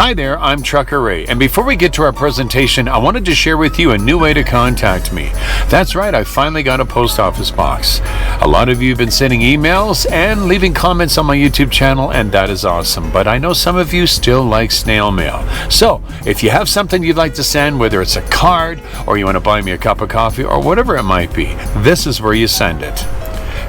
Hi there, I'm Trucker Ray, and before we get to our presentation, I wanted to share with you a new way to contact me. That's right, I finally got a post office box. A lot of you have been sending emails and leaving comments on my YouTube channel, and that is awesome, but I know some of you still like snail mail. So, if you have something you'd like to send, whether it's a card, or you want to buy me a cup of coffee, or whatever it might be, this is where you send it.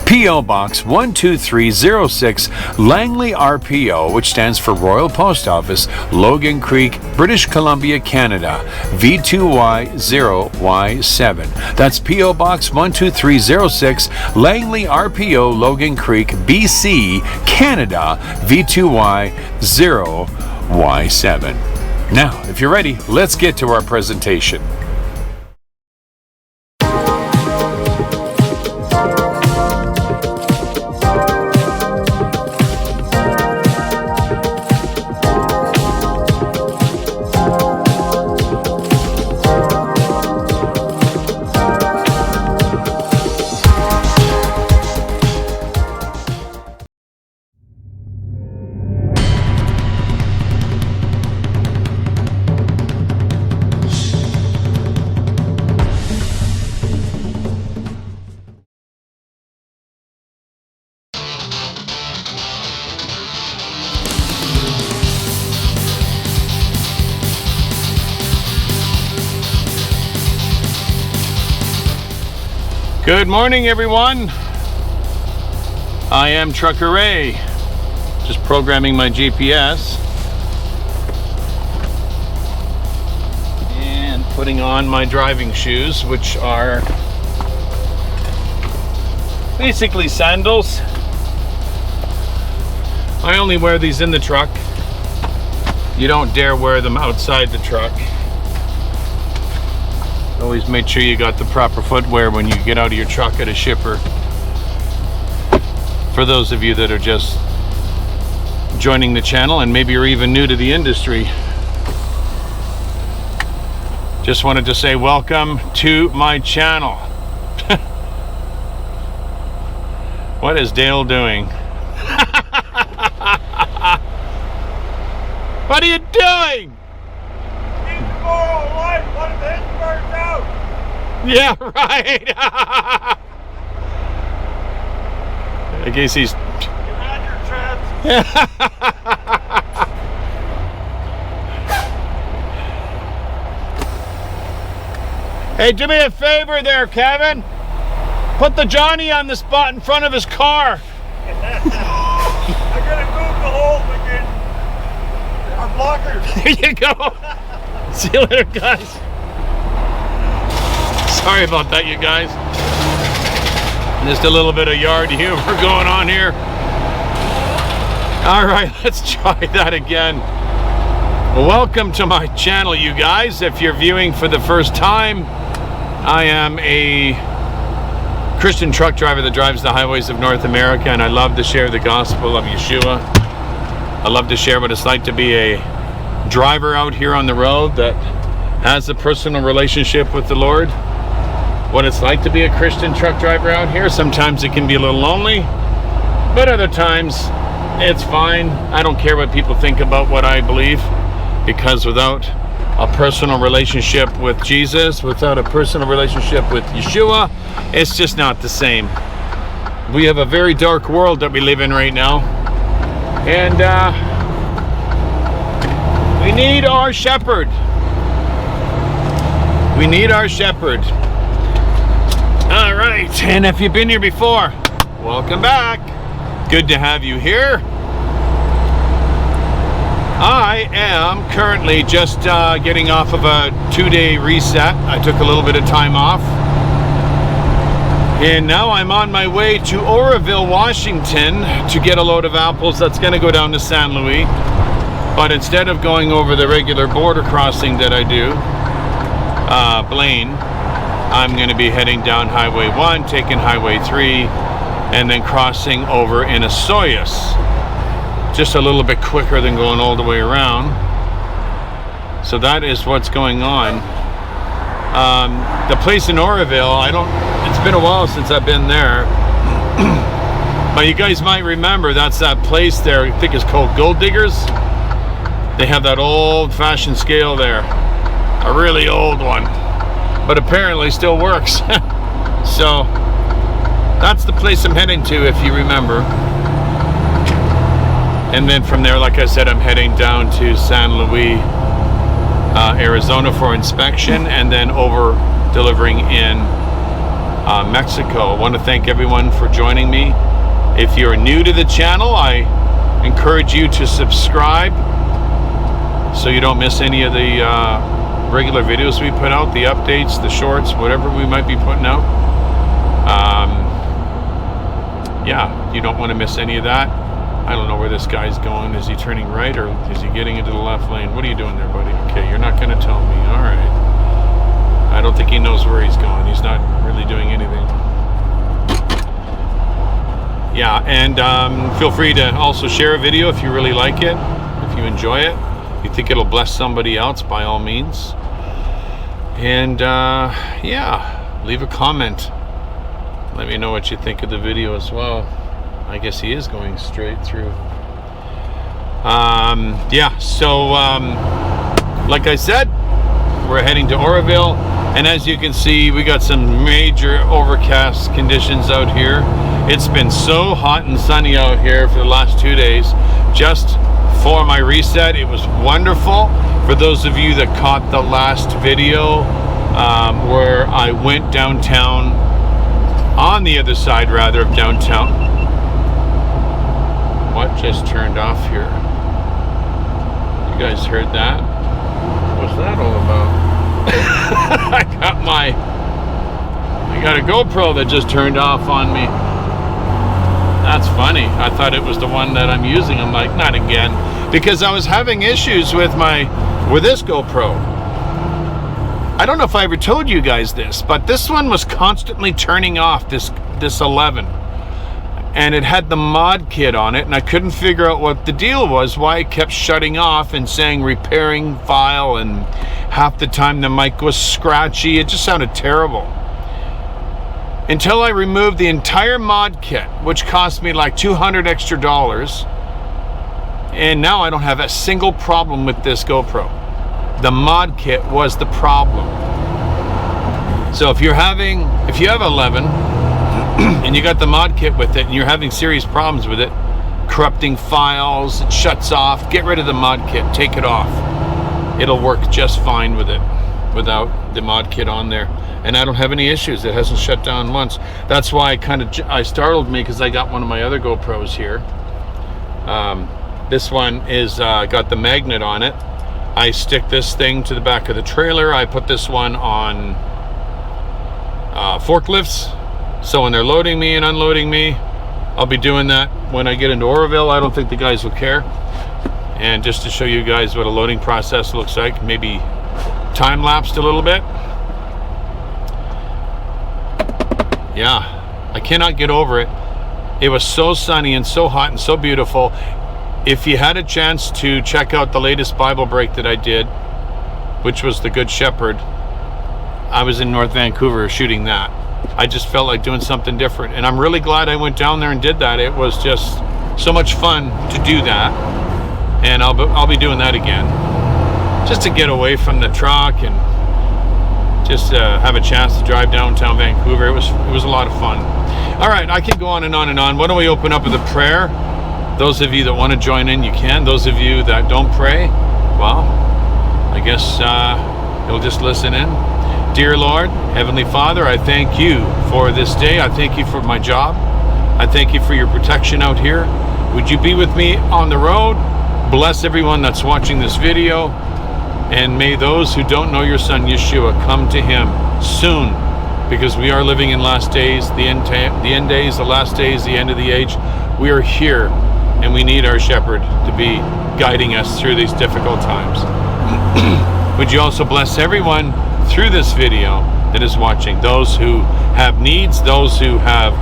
P.O. Box 12306, Langley, RPO, which stands for Royal Post Office, Logan Creek, British Columbia, Canada, V2Y0Y7. That's P.O. Box 12306, Langley, RPO, Logan Creek, BC, Canada, V2Y0Y7. Now, if you're ready, let's get to our presentation. Good morning, everyone. I am Trucker Ray, just programming my GPS and putting on my driving shoes, which are basically sandals. I only wear these in the truck. You don't dare wear them outside the truck. Always make sure you got the proper footwear when you get out of your truck at a shipper. For those of you that are just joining the channel and maybe you're even new to the industry, just wanted to say welcome to my channel. What is Dale doing? What are you doing? Yeah, right. I guess he's. You had your chance. Hey, do me a favor there, Kevin. Put the Johnny on the spot in front of his car. I gotta move the holes again. Our blockers. There you go. See you later, guys. Sorry about that, you guys. Just a little bit of yard humor going on here. All right, let's try that again. Welcome to my channel, you guys. If you're viewing for the first time, I am a Christian truck driver that drives the highways of North America, and I love to share the gospel of Yeshua. I love to share what it's like to be a driver out here on the road that has a personal relationship with the Lord. What it's like to be a Christian truck driver out here. Sometimes it can be a little lonely, but other times it's fine. I don't care what people think about what I believe, because without a personal relationship with Jesus, without a personal relationship with Yeshua, it's just not the same. We have a very dark world that we live in right now, and we need our shepherd. We need our shepherd. All right, and if you've been here before, welcome back. Good to have you here. I am currently just getting off of a 2-day reset. I took a little bit of time off. And now I'm on my way to Oroville, Washington to get a load of apples that's going to go down to San Luis. But instead of going over the regular border crossing that I do, Blaine, I'm going to be heading down Highway 1, taking Highway 3, and then crossing over in a Soyuz. Just a little bit quicker than going all the way around. So that is what's going on. The place in Oroville, it's been a while since I've been there. But you guys might remember, that's that place there, I think it's called Gold Diggers. They have that old-fashioned scale there, a really old one, but apparently still works. So that's the place I'm heading to, if you remember. And then from there, like I said, I'm heading down to San Luis, Arizona for inspection, and then over delivering in Mexico. I want to thank everyone for joining me. If you're new to the channel, I encourage you to subscribe so you don't miss any of the regular videos we put out, the updates, the shorts, whatever we might be putting out. Yeah, you don't want to miss any of that. I don't know where this guy's going. Is he turning right or is he getting into the left lane? What are you doing there, buddy? Okay, you're not going to tell me. All right. I don't think he knows where he's going. He's not really doing anything. Yeah, and feel free to also share a video if you really like it, if you enjoy it, if you think it'll bless somebody else, by all means. And yeah, leave a comment. Let me know what you think of the video as well. I guess he is going straight through. Yeah, so like I said, we're heading to Oroville, and as you can see, we got some major overcast conditions out here. It's been so hot and sunny out here for the last 2 days. Just for my reset, it was wonderful. For those of you that caught the last video where I went downtown, on the other side rather of downtown. What just turned off here? You guys heard that? What's that all about? I got a GoPro that just turned off on me. That's funny. I thought it was the one that I'm using. I'm like, not again. Because I was having issues with this GoPro. I don't know if I ever told you guys this, but this one was constantly turning off, this 11. And it had the mod kit on it, and I couldn't figure out what the deal was, why it kept shutting off and saying repairing file, and half the time the mic was scratchy. It just sounded terrible. Until I removed the entire mod kit, which cost me like $200 extra. And now I don't have a single problem with this GoPro. The mod kit was the problem. So if you have 11, and you got the mod kit with it and you're having serious problems with it, corrupting files, it shuts off, get rid of the mod kit, take it off. It'll work just fine with it without the mod kit on there. And I don't have any issues. It hasn't shut down once. That's why I startled me, because I got one of my other GoPros here. This one is got the magnet on it. I stick this thing to the back of the trailer. I put this one on forklifts. So when they're loading me and unloading me, I'll be doing that when I get into Oroville. I don't think the guys will care. And just to show you guys what a loading process looks like, maybe time-lapsed a little bit. Yeah, I cannot get over it. It was so sunny and so hot and so beautiful. If you had a chance to check out the latest Bible break that I did, which was the Good Shepherd, I was in North Vancouver shooting that. I just felt like doing something different, and I'm really glad I went down there and did that. It was just so much fun to do that, and I'll be doing that again, just to get away from the truck and just have a chance to drive downtown Vancouver. It was a lot of fun. All right, I can go on and on and on. Why don't we open up with a prayer? Those of you that want to join in, you can. Those of you that don't pray, well, I guess you'll just listen in. Dear Lord, Heavenly Father, I thank you for this day. I thank you for my job. I thank you for your protection out here. Would you be with me on the road? Bless everyone that's watching this video. And may those who don't know your Son, Yeshua, come to him soon, because we are living in last days, the end days, the last days, the end of the age. We are here, and we need our shepherd to be guiding us through these difficult times. Would you also bless everyone through this video that is watching, those who have needs, those who have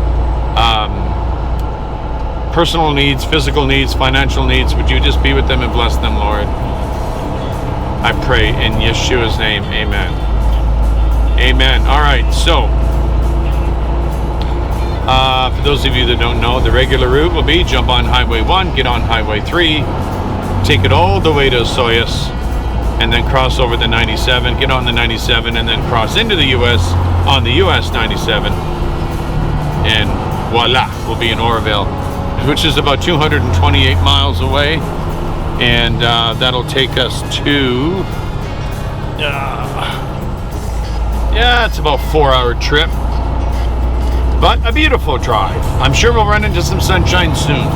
personal needs, physical needs, financial needs. Would you just be with them and bless them, Lord? I pray in Yeshua's name, amen. Amen. All right, so for those of you that don't know, the regular route will be jump on Highway 1, get on Highway 3, take it all the way to Soyuz, and then cross over the 97, get on the 97, and then cross into the U.S. on the U.S. 97, and voila, we'll be in Oroville, which is about 228 miles away, and that'll take us to, yeah, it's about a 4-hour trip, but a beautiful drive. I'm sure we'll run into some sunshine soon.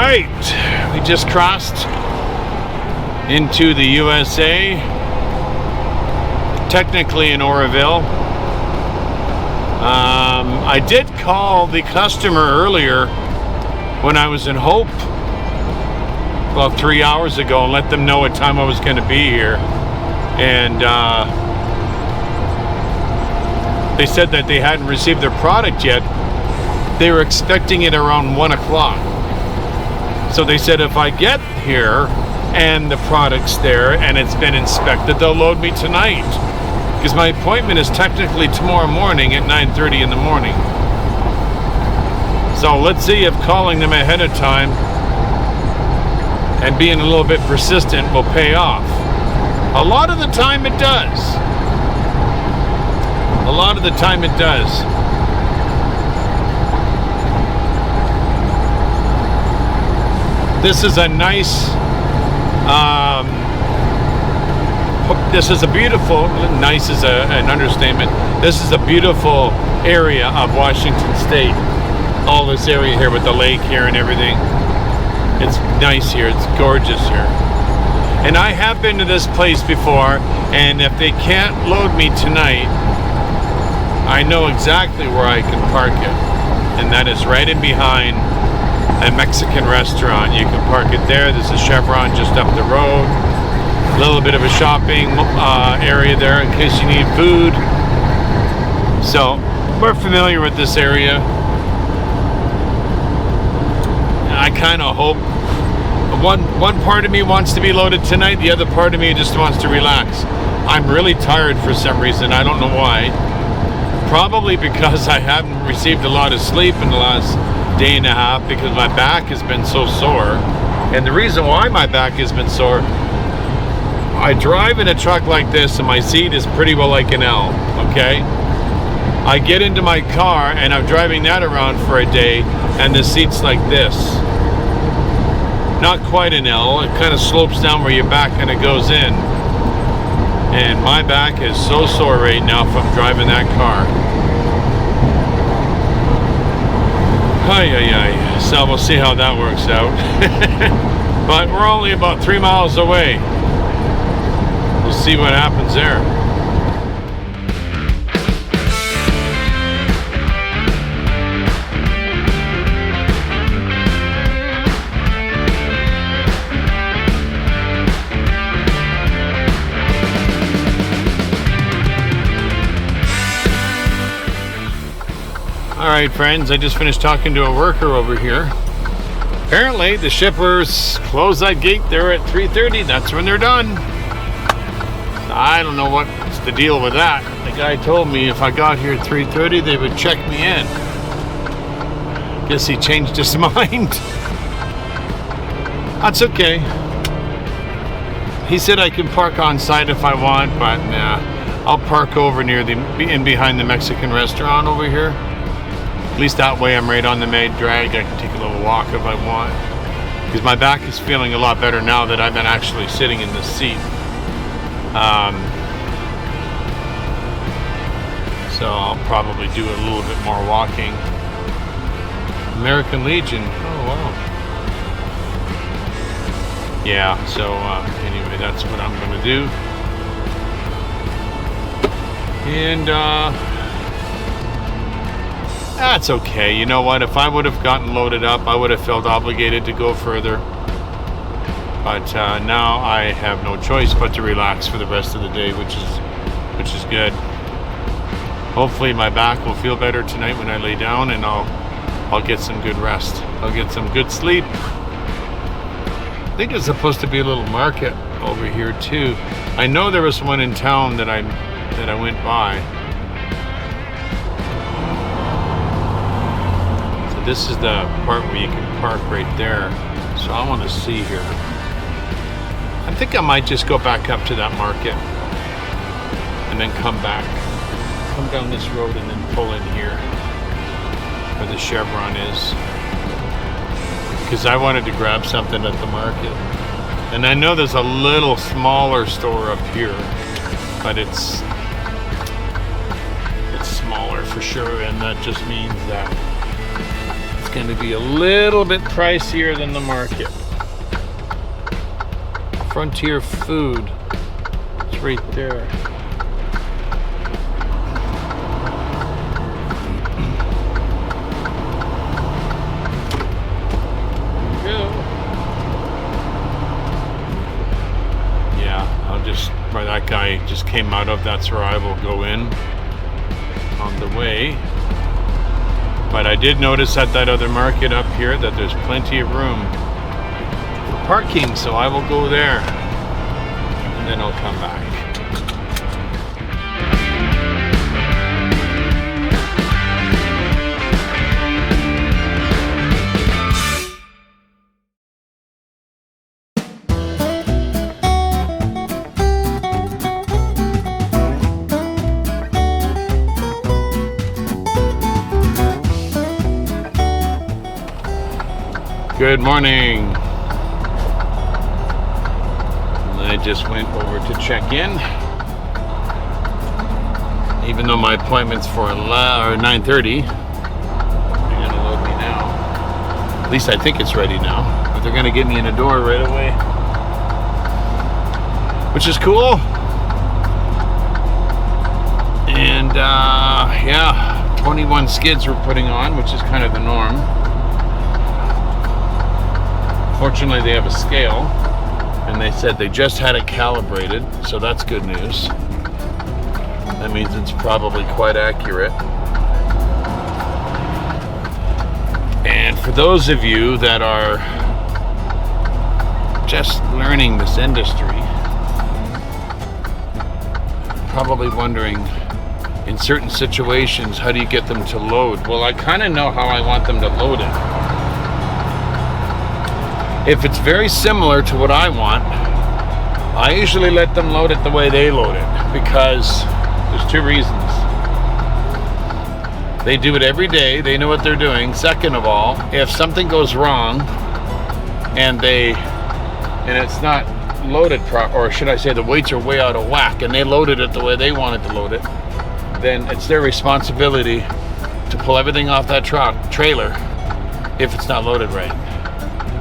right, we just crossed into the USA, technically in Oroville. I did call the customer earlier when I was in Hope about 3 hours ago and let them know what time I was going to be here, and they said that they hadn't received their product yet. They were expecting it around 1 o'clock. So they said if I get here and the product's there and it's been inspected, they'll load me tonight, because my appointment is technically tomorrow morning at 9:30 in the morning. So let's see if calling them ahead of time and being a little bit persistent will pay off. A lot of the time it does. A lot of the time it does. This is a nice this is a beautiful, nice is an understatement. This is a beautiful area of Washington State. All this area here with the lake here and everything. It's nice here. It's gorgeous here. And I have been to this place before, and if they can't load me tonight, I know exactly where I can park it. And that is right in behind a Mexican restaurant. You can park it there. There's a Chevron just up the road. A little bit of a shopping area there in case you need food. So we're familiar with this area. I kind of hope one part of me wants to be loaded tonight. The other part of me just wants to relax. I'm really tired for some reason. I don't know why. Probably because I haven't received a lot of sleep in the last day and a half because my back has been so sore. And the reason why my back has been sore, I drive in a truck like this and my seat is pretty well like an L, okay? I get into my car and I'm driving that around for a day and the seat's like this. Not quite an L, it kind of slopes down where your back kind of goes in. And my back is so sore right now from driving that car. Ay. So we'll see how that works out. But we're only about 3 miles away. We'll see what happens there. Alright friends, I just finished talking to a worker over here. Apparently the shippers close that gate there at 3:30. That's when they're done. I don't know what's the deal with that. The guy told me if I got here at 3:30 they would check me in. Guess he changed his mind. That's okay. He said I can park on site if I want, but nah. I'll park over near in behind the Mexican restaurant over here. At least that way I'm right on the main drag. I can take a little walk if I want. Because my back is feeling a lot better now that I've been actually sitting in the seat. So I'll probably do a little bit more walking. American Legion. Oh wow. Yeah, so anyway, that's what I'm going to do. And that's okay. You know what? If I would have gotten loaded up, I would have felt obligated to go further. But now I have no choice but to relax for the rest of the day, which is good. Hopefully my back will feel better tonight when I lay down, and I'll get some good rest. I'll get some good sleep. I think it's supposed to be a little market over here too. I know there was one in town that I went by. So this is the part where you can park right there. So I want to see here. I think I might just go back up to that market and then come back. Come down this road and then pull in here where the Chevron is. Because I wanted to grab something at the market. And I know there's a little smaller store up here, but it's smaller for sure, and that just means that it's going to be a little bit pricier than the market. Frontier Food, it's right there. Where that guy just came out of, that's where I will go in on the way. But I did notice at that other market up here that there's plenty of room for parking, so I will go there and then I'll come back. Good morning. I just went over to check in. Even though my appointment's for 9:30, they're gonna load me now. At least I think it's ready now. But they're gonna get me in the door right away, which is cool. And yeah, 21 skids we're putting on, which is kind of the norm. Fortunately, they have a scale, and they said they just had it calibrated, so that's good news. That means it's probably quite accurate. And for those of you that are just learning this industry, probably wondering, in certain situations, how do you get them to load? Well, I kind of know how I want them to load it. If it's very similar to what I want, I usually let them load it the way they load it, because there's two reasons. They do it every day, they know what they're doing. Second of all, if something goes wrong and it's not loaded or should I say the weights are way out of whack, and they loaded it the way they wanted to load it, then it's their responsibility to pull everything off that trailer if it's not loaded right,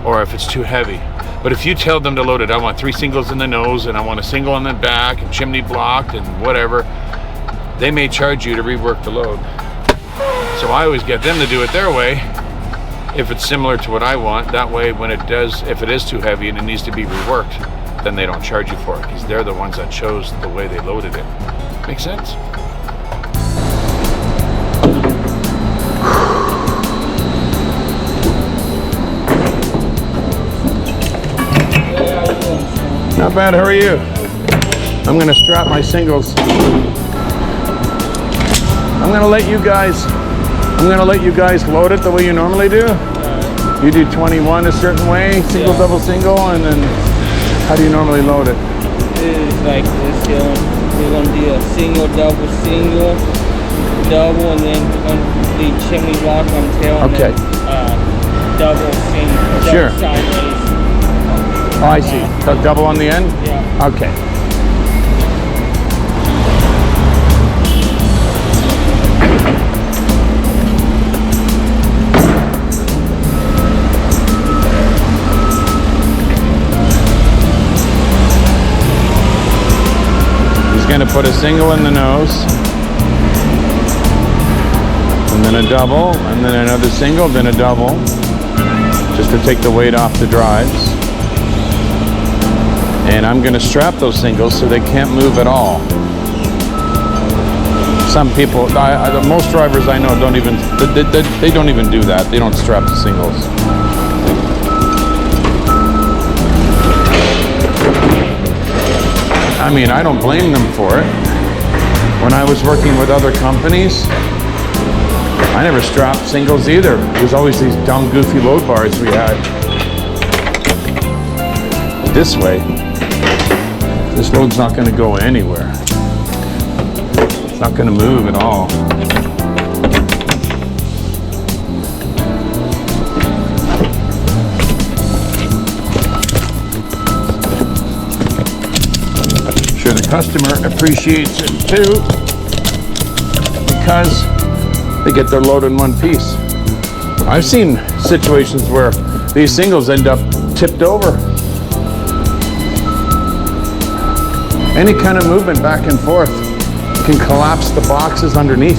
or if it's too heavy. But if you tell them to load it, I want 3 singles in the nose, and I want a single in the back, and chimney blocked, and whatever, they may charge you to rework the load. So I always get them to do it their way, if it's similar to what I want. That way, when if it is too heavy and it needs to be reworked, then they don't charge you for it, because they're the ones that chose the way they loaded it. Make sense? Not bad, how are you? I'm gonna strap my singles. I'm gonna let you guys load it the way you normally do. You do 21 a certain way, single, double, single, and then how do you normally load it? It's like this, we're gonna do a single, double, and then we're gonna do chimney block on tail, and okay. Then, double, single, sure. Double sideways. Oh, I see. So double on the end? Yeah. Okay. He's going to put a single in the nose, and then a double, and then another single, then a double, just to take the weight off the drives. And I'm going to strap those singles so they can't move at all. Some people, most drivers I know don't even, they don't even do that. They don't strap the singles. I mean, I don't blame them for it. When I was working with other companies, I never strapped singles either. There's always these dumb, goofy load bars we had. This way, this load's not going to go anywhere. It's not going to move at all. I'm sure the customer appreciates it too, because they get their load in one piece. I've seen situations where these singles end up tipped over. Any kind of movement back and forth can collapse the boxes underneath.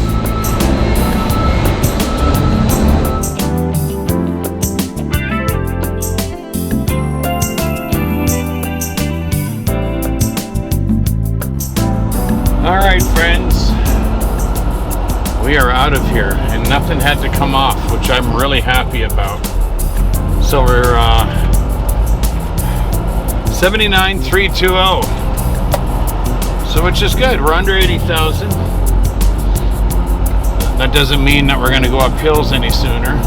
All right, friends, we are out of here, and nothing had to come off, which I'm really happy about. So we're 79,320. So which is good. We're under 80,000. That doesn't mean that we're going to go up hills any sooner,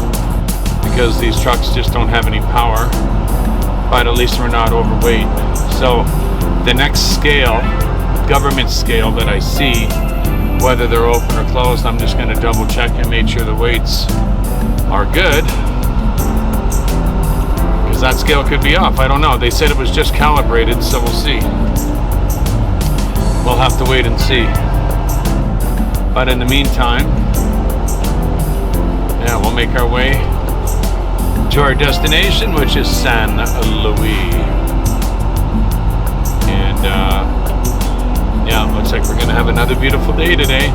because these trucks just don't have any power. But at least we're not overweight. So the next scale, government scale that I see, whether they're open or closed, I'm just going to double check and make sure the weights are good, because that scale could be off. I don't know. They said it was just calibrated, so we'll see. We'll have to wait and see. But in the meantime, yeah, we'll make our way to our destination, which is San Luis. And yeah, looks like we're gonna have another beautiful day today.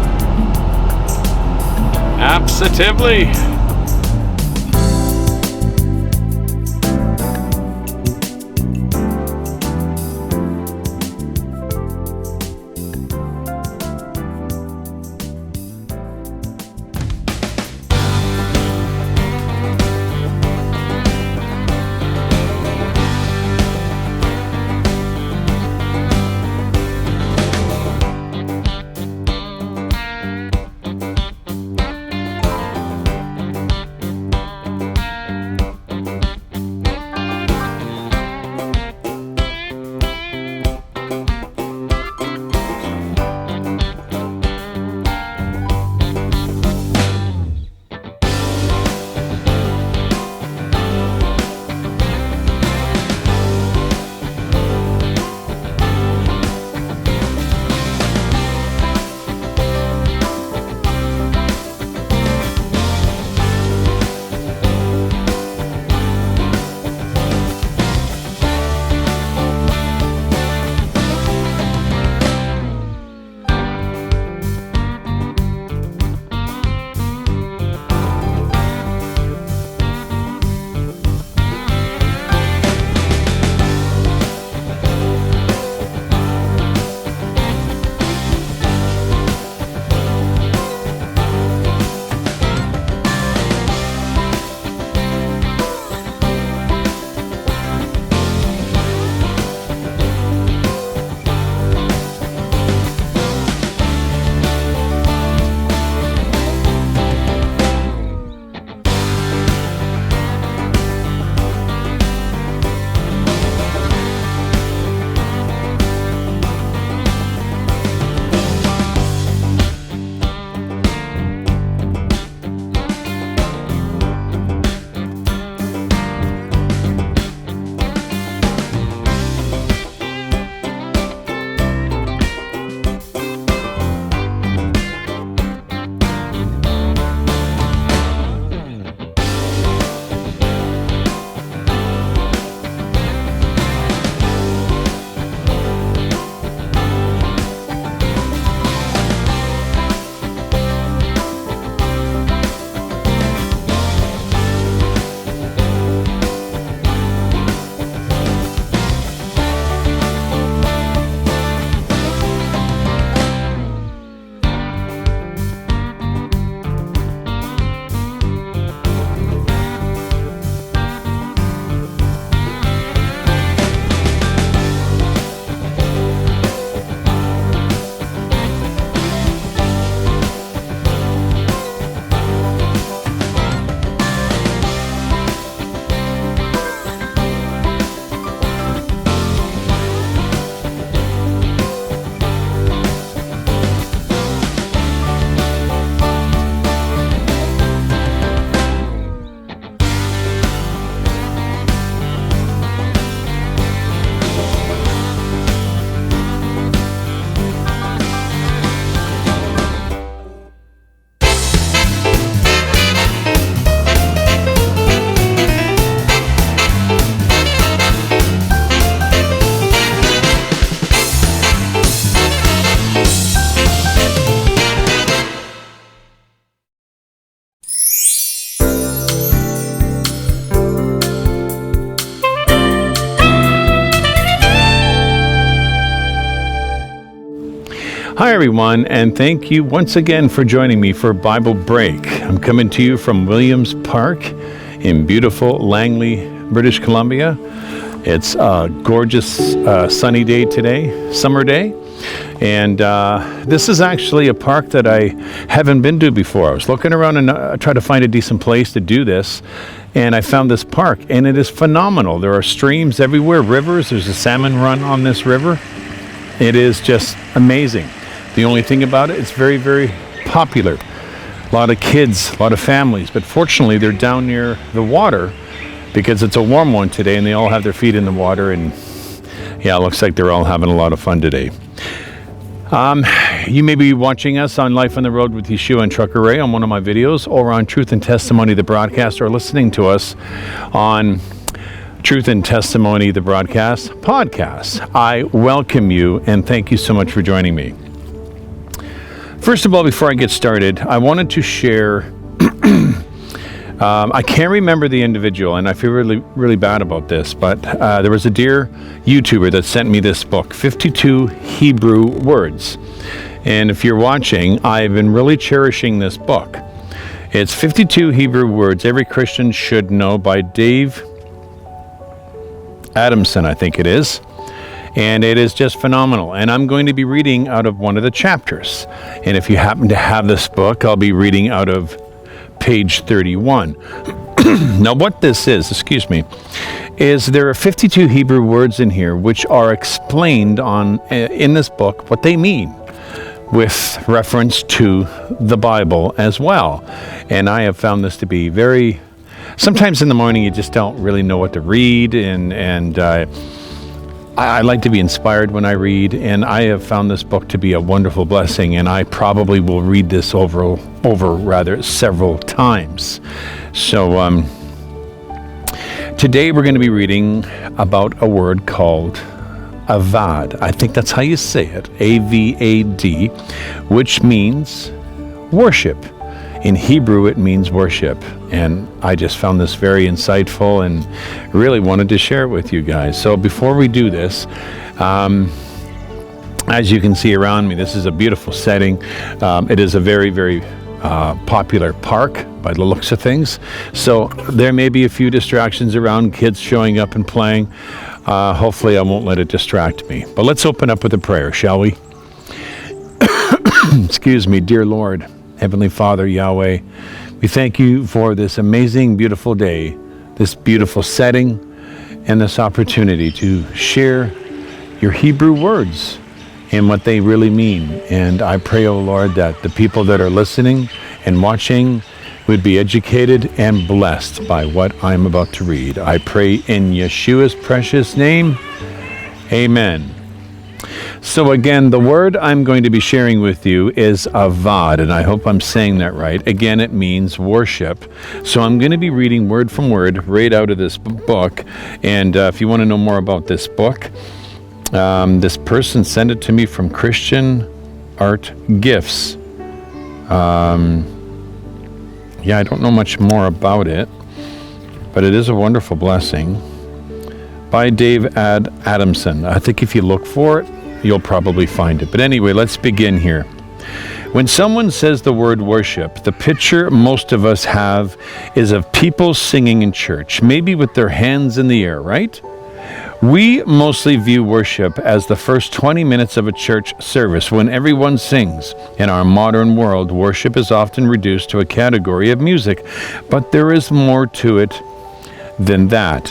Absolutely. Hi everyone, and thank you once again for joining me for Bible Break. I'm coming to you from Williams Park in beautiful Langley, British Columbia. It's a gorgeous sunny day today, summer day, and this is actually a park that I haven't been to before. I was looking around and tried to find a decent place to do this, and I found this park, and it is phenomenal. There are streams everywhere, rivers. There's a salmon run on this river. It is just amazing. The only thing about it, it's very, very popular. A lot of kids, a lot of families, but fortunately they're down near the water, because it's a warm one today and they all have their feet in the water, and yeah, it looks like they're all having a lot of fun today. You may be watching us on Life on the Road with Yeshua and Trucker Ray on one of my videos, or on Truth and Testimony, the broadcast, or listening to us on Truth and Testimony, the broadcast podcast. I welcome you and thank you so much for joining me. First of all, before I get started, I wanted to share, I can't remember the individual, and I feel really bad about this, but there was a dear YouTuber that sent me this book, 52 Hebrew Words. And if you're watching, I've been really cherishing this book. It's 52 Hebrew Words Every Christian Should Know by Dave Adamson, I think it is. And it is just phenomenal. And I'm going to be reading out of one of the chapters. And if you happen to have this book, I'll be reading out of page 31. Now what this is, is there are 52 Hebrew words in here which are explained in this book what they mean, with reference to the Bible as well. And I have found this to be sometimes in the morning you just don't really know what to read, and I like to be inspired when I read, and I have found this book to be a wonderful blessing, and I probably will read this over several times. So today we're going to be reading about a word called AVAD. I think that's how you say it, A-V-A-D, which means worship. In Hebrew, it means worship. And I just found this very insightful and really wanted to share it with you guys. So before we do this, as you can see around me, this is a beautiful setting. It is a very, very popular park by the looks of things. So there may be a few distractions around, kids showing up and playing. Hopefully I won't let it distract me. But let's open up with a prayer, shall we? Excuse me, dear Lord, Heavenly Father, Yahweh, we thank you for this amazing, beautiful day, this beautiful setting, and this opportunity to share your Hebrew words and what they really mean. And I pray, oh Lord, that the people that are listening and watching would be educated and blessed by what I'm about to read. I pray in Yeshua's precious name. Amen. So again, the word I'm going to be sharing with you is AVAD, and I hope I'm saying that right. Again, it means worship. So I'm going to be reading word from word right out of this book. And if you want to know more about this book, this person sent it to me from Christian Art Gifts. I don't know much more about it, but it is a wonderful blessing. By Dave Adamson. I think if you look for it, you'll probably find it. But anyway, let's begin here. When someone says the word worship, the picture most of us have is of people singing in church, maybe with their hands in the air, right? We mostly view worship as the first 20 minutes of a church service when everyone sings. In our modern world, worship is often reduced to a category of music, but there is more to it than that.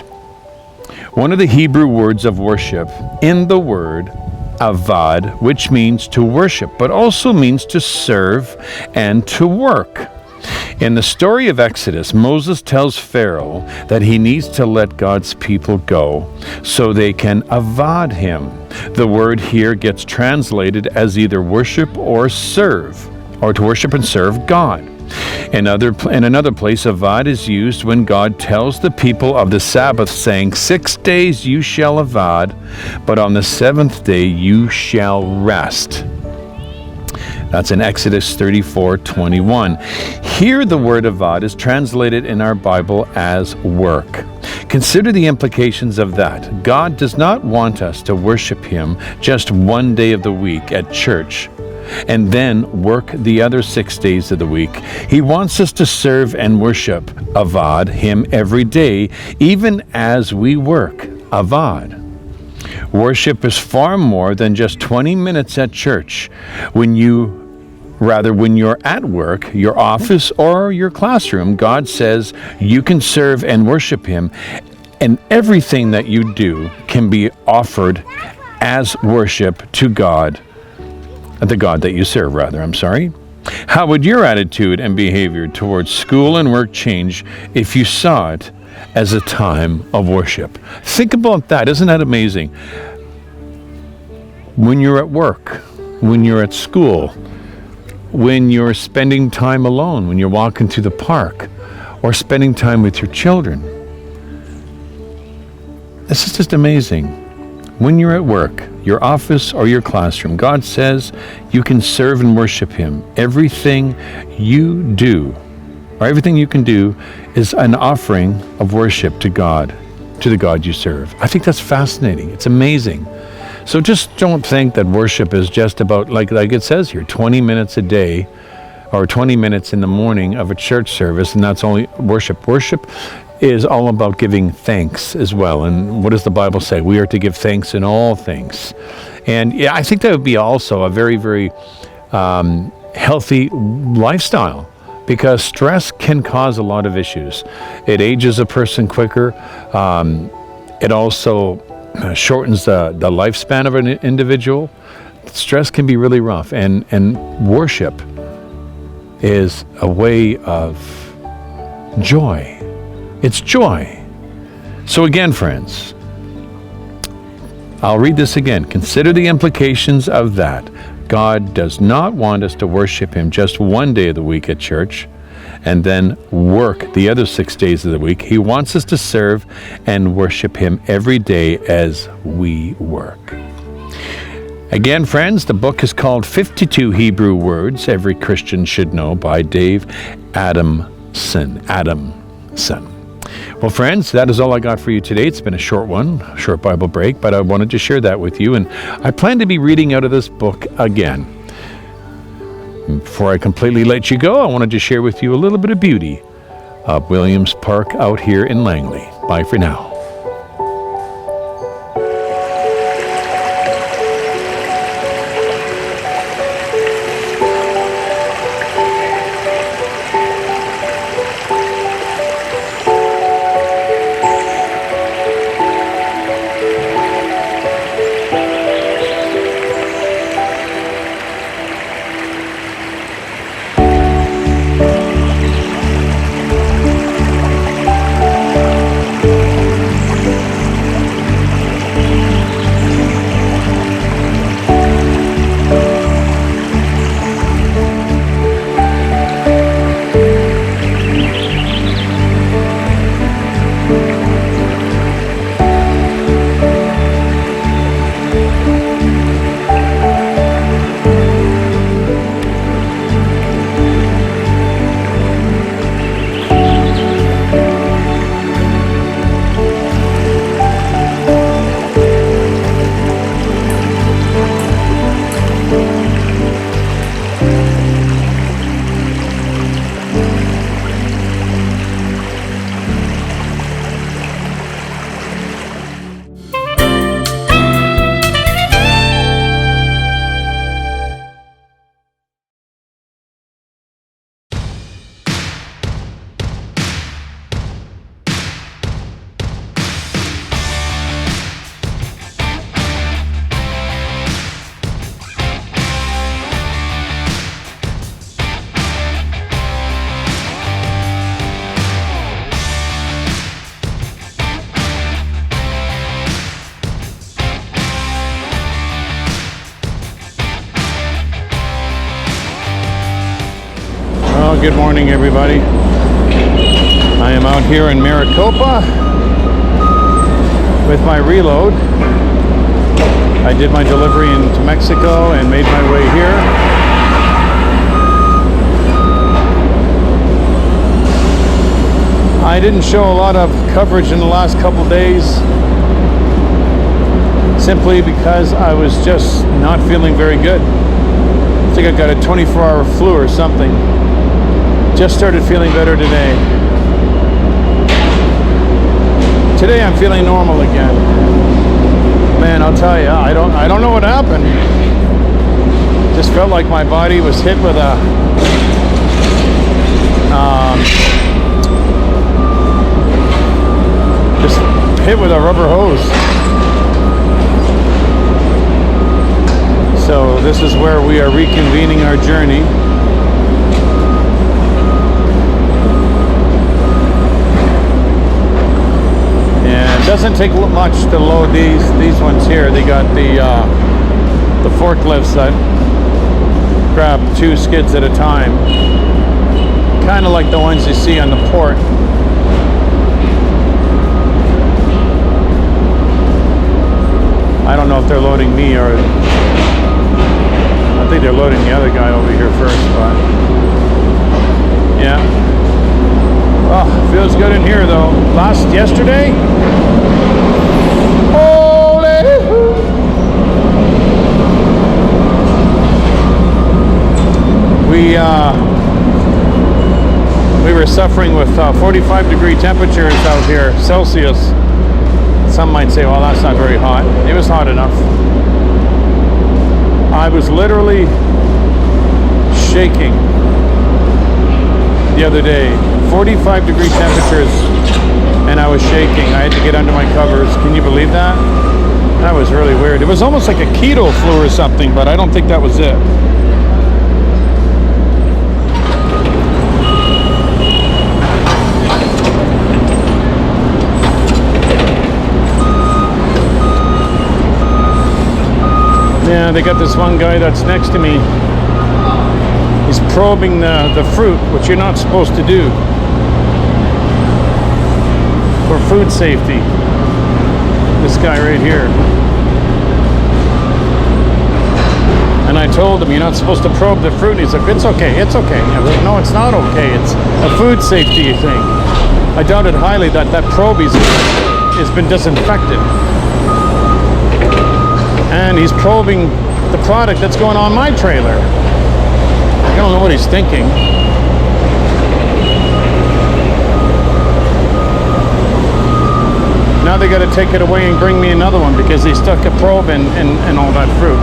One of the Hebrew words of worship in the word AVAD, which means to worship, but also means to serve and to work. In the story of Exodus, Moses tells Pharaoh that he needs to let God's people go so they can AVAD him. The word here gets translated as either worship or serve, or to worship and serve God. In another place, AVAD is used when God tells the people of the Sabbath, saying, 6 days you shall AVAD, but on the seventh day you shall rest. That's in Exodus 34:21. Here the word AVAD is translated in our Bible as work. Consider the implications of that. God does not want us to worship Him just one day of the week at church and then work the other 6 days of the week. He wants us to serve and worship AVAD Him every day, even as we work AVAD. Worship is far more than just 20 minutes at church. When you're at work, your office, or your classroom, God says you can serve and worship Him, and everything that you do can be offered as worship to God. The God that you serve, How would your attitude and behavior towards school and work change if you saw it as a time of worship. Think about that. Isn't that amazing? When you're at work, when you're at school, when you're spending time alone, when you're walking through the park, or spending time with your children. This is just amazing. When you're at work, your office, or your classroom, God says you can serve and worship Him. Everything you do, or everything you can do, is an offering of worship to God, to the God you serve. I think that's fascinating. It's amazing. So just don't think that worship is just about, like it says here, 20 minutes a day or 20 minutes in the morning of a church service, and that's only worship. Worship is all about giving thanks as well. And what does the Bible say? We are to give thanks in all things. And yeah, I think that would be also a very, very healthy lifestyle, because stress can cause a lot of issues. It ages a person quicker. It also shortens the lifespan of an individual. Stress can be really rough, and worship is a way of joy. It's joy. So again, friends, I'll read this again. Consider the implications of that. God does not want us to worship Him just one day of the week at church and then work the other 6 days of the week. He wants us to serve and worship Him every day as we work. Again, friends, the book is called 52 Hebrew Words Every Christian Should Know by Dave Adamson. Well, friends, that is all I got for you today. It's been a short one, a short Bible break, but I wanted to share that with you, and I plan to be reading out of this book again. Before I completely let you go, I wanted to share with you a little bit of beauty of Williams Park out here in Langley. Bye for now. Good morning, everybody. I am out here in Maricopa with my reload. I did my delivery into Mexico and made my way here. I didn't show a lot of coverage in the last couple days, simply because I was just not feeling very good. I think I got a 24-hour flu or something. Just started feeling better today. Today I'm feeling normal again. Man, I'll tell you, I don't know what happened. Just felt like my body was hit with a just hit with a rubber hose. So this is where we are reconvening our journey. doesn't take much to load these ones here. They got the forklifts that grab 2 skids at a time, kind of like the ones you see on the port. I don't know if they're loading me or I think they're loading the other guy over here first, but yeah. Oh, feels good in here though. Yesterday, we were suffering with 45-degree temperatures out here, Celsius. Some might say, well, that's not very hot. It was hot enough. I was literally shaking the other day. 45-degree temperatures, and I was shaking. I had to get under my covers. Can you believe that? That was really weird. It was almost like a keto flu or something, but I don't think that was it. Yeah, they got this one guy that's next to me. He's probing the fruit, which you're not supposed to do for food safety. This guy right here. And I told him, you're not supposed to probe the fruit. And he's like, it's okay, it's okay. I was like, no, it's not okay. It's a food safety thing. I doubted highly that probe has been disinfected. And he's probing the product that's going on my trailer. I don't know what he's thinking. Now they got to take it away and bring me another one because they stuck a probe in all that fruit.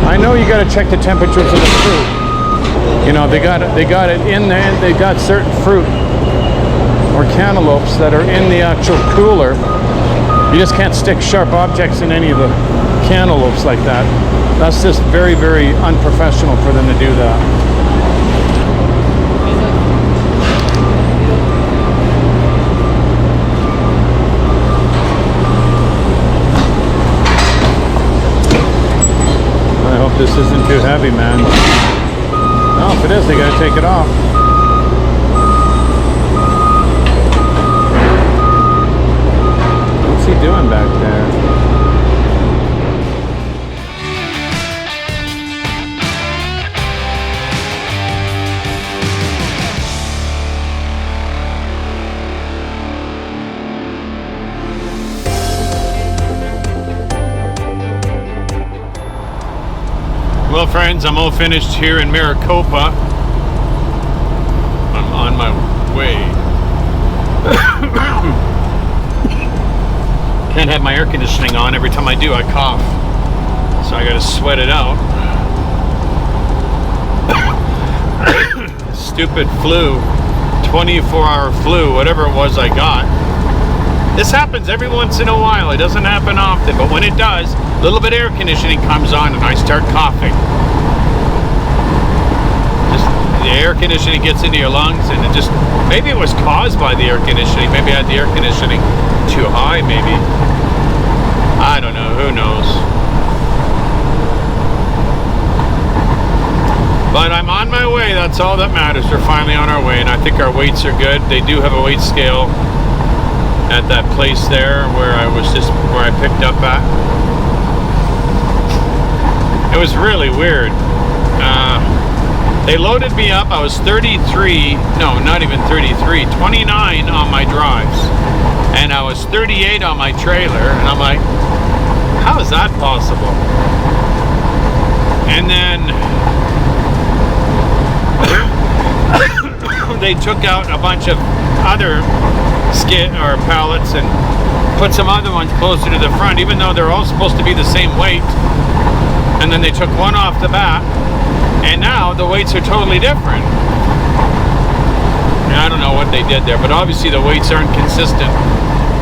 I know you got to check the temperatures of the fruit. You know, they got it in there. They got certain fruit or cantaloupes that are in the actual cooler. You just can't stick sharp objects in any of the cantaloupes like that. That's just very, very unprofessional for them to do that. I hope this isn't too heavy, man. No, if it is, they gotta take it off. What's he doing back there? Well, friends, I'm all finished here in Maricopa. I'm on my way. Can't have my air conditioning on. Every time I do, I cough. So I gotta sweat it out. Stupid flu. 24-hour flu, whatever it was I got. This happens every once in a while. It doesn't happen often, but when it does, a little bit of air conditioning comes on and I start coughing. Just the air conditioning gets into your lungs and it just, maybe it was caused by the air conditioning. Maybe I had the air conditioning too high, maybe. I don't know, who knows. But I'm on my way, that's all that matters. We're finally on our way, and I think our weights are good. They do have a weight scale at that place there where I picked up at. It was really weird. They loaded me up. I was 33, no, not even 33, 29 on my drives. And I was 38 on my trailer. And I'm like, how is that possible? And then they took out a bunch of other skid or pallets and put some other ones closer to the front, even though they're all supposed to be the same weight. And then they took one off the back, and now the weights are totally different. I don't know what they did there, but obviously the weights aren't consistent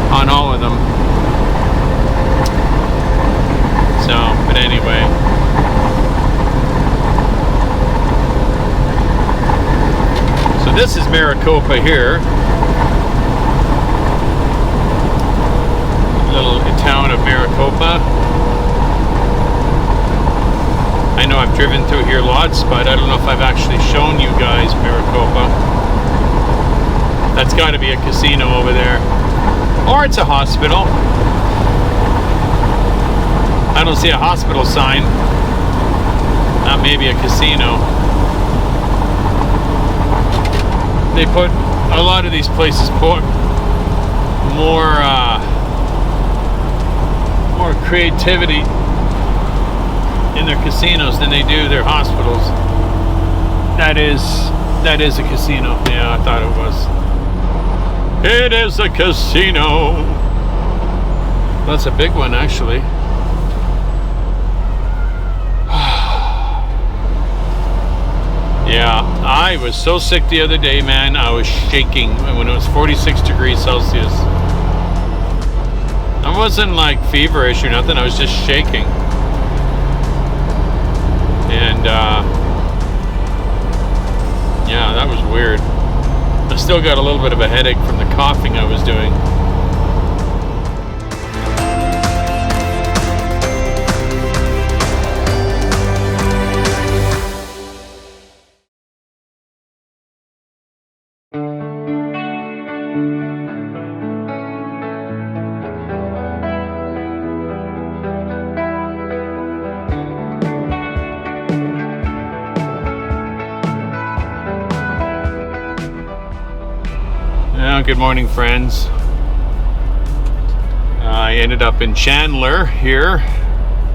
on all of them. So, but anyway, this is Maricopa here. Little town of Maricopa. I know I've driven through here lots, but I don't know if I've actually shown you guys Maricopa. That's got to be a casino over there. Or it's a hospital. I don't see a hospital sign. Not maybe a casino. They put a lot of these places put more creativity in their casinos than they do their hospitals. That is a casino. Yeah, I thought it was. It is a casino. That's a big one, actually. Yeah, I was so sick the other day, man. I was shaking when it was 46 degrees Celsius. I wasn't like feverish or nothing. I was just shaking. And yeah, that was weird. I still got a little bit of a headache from the coughing I was doing. Good morning, friends. I ended up in Chandler here,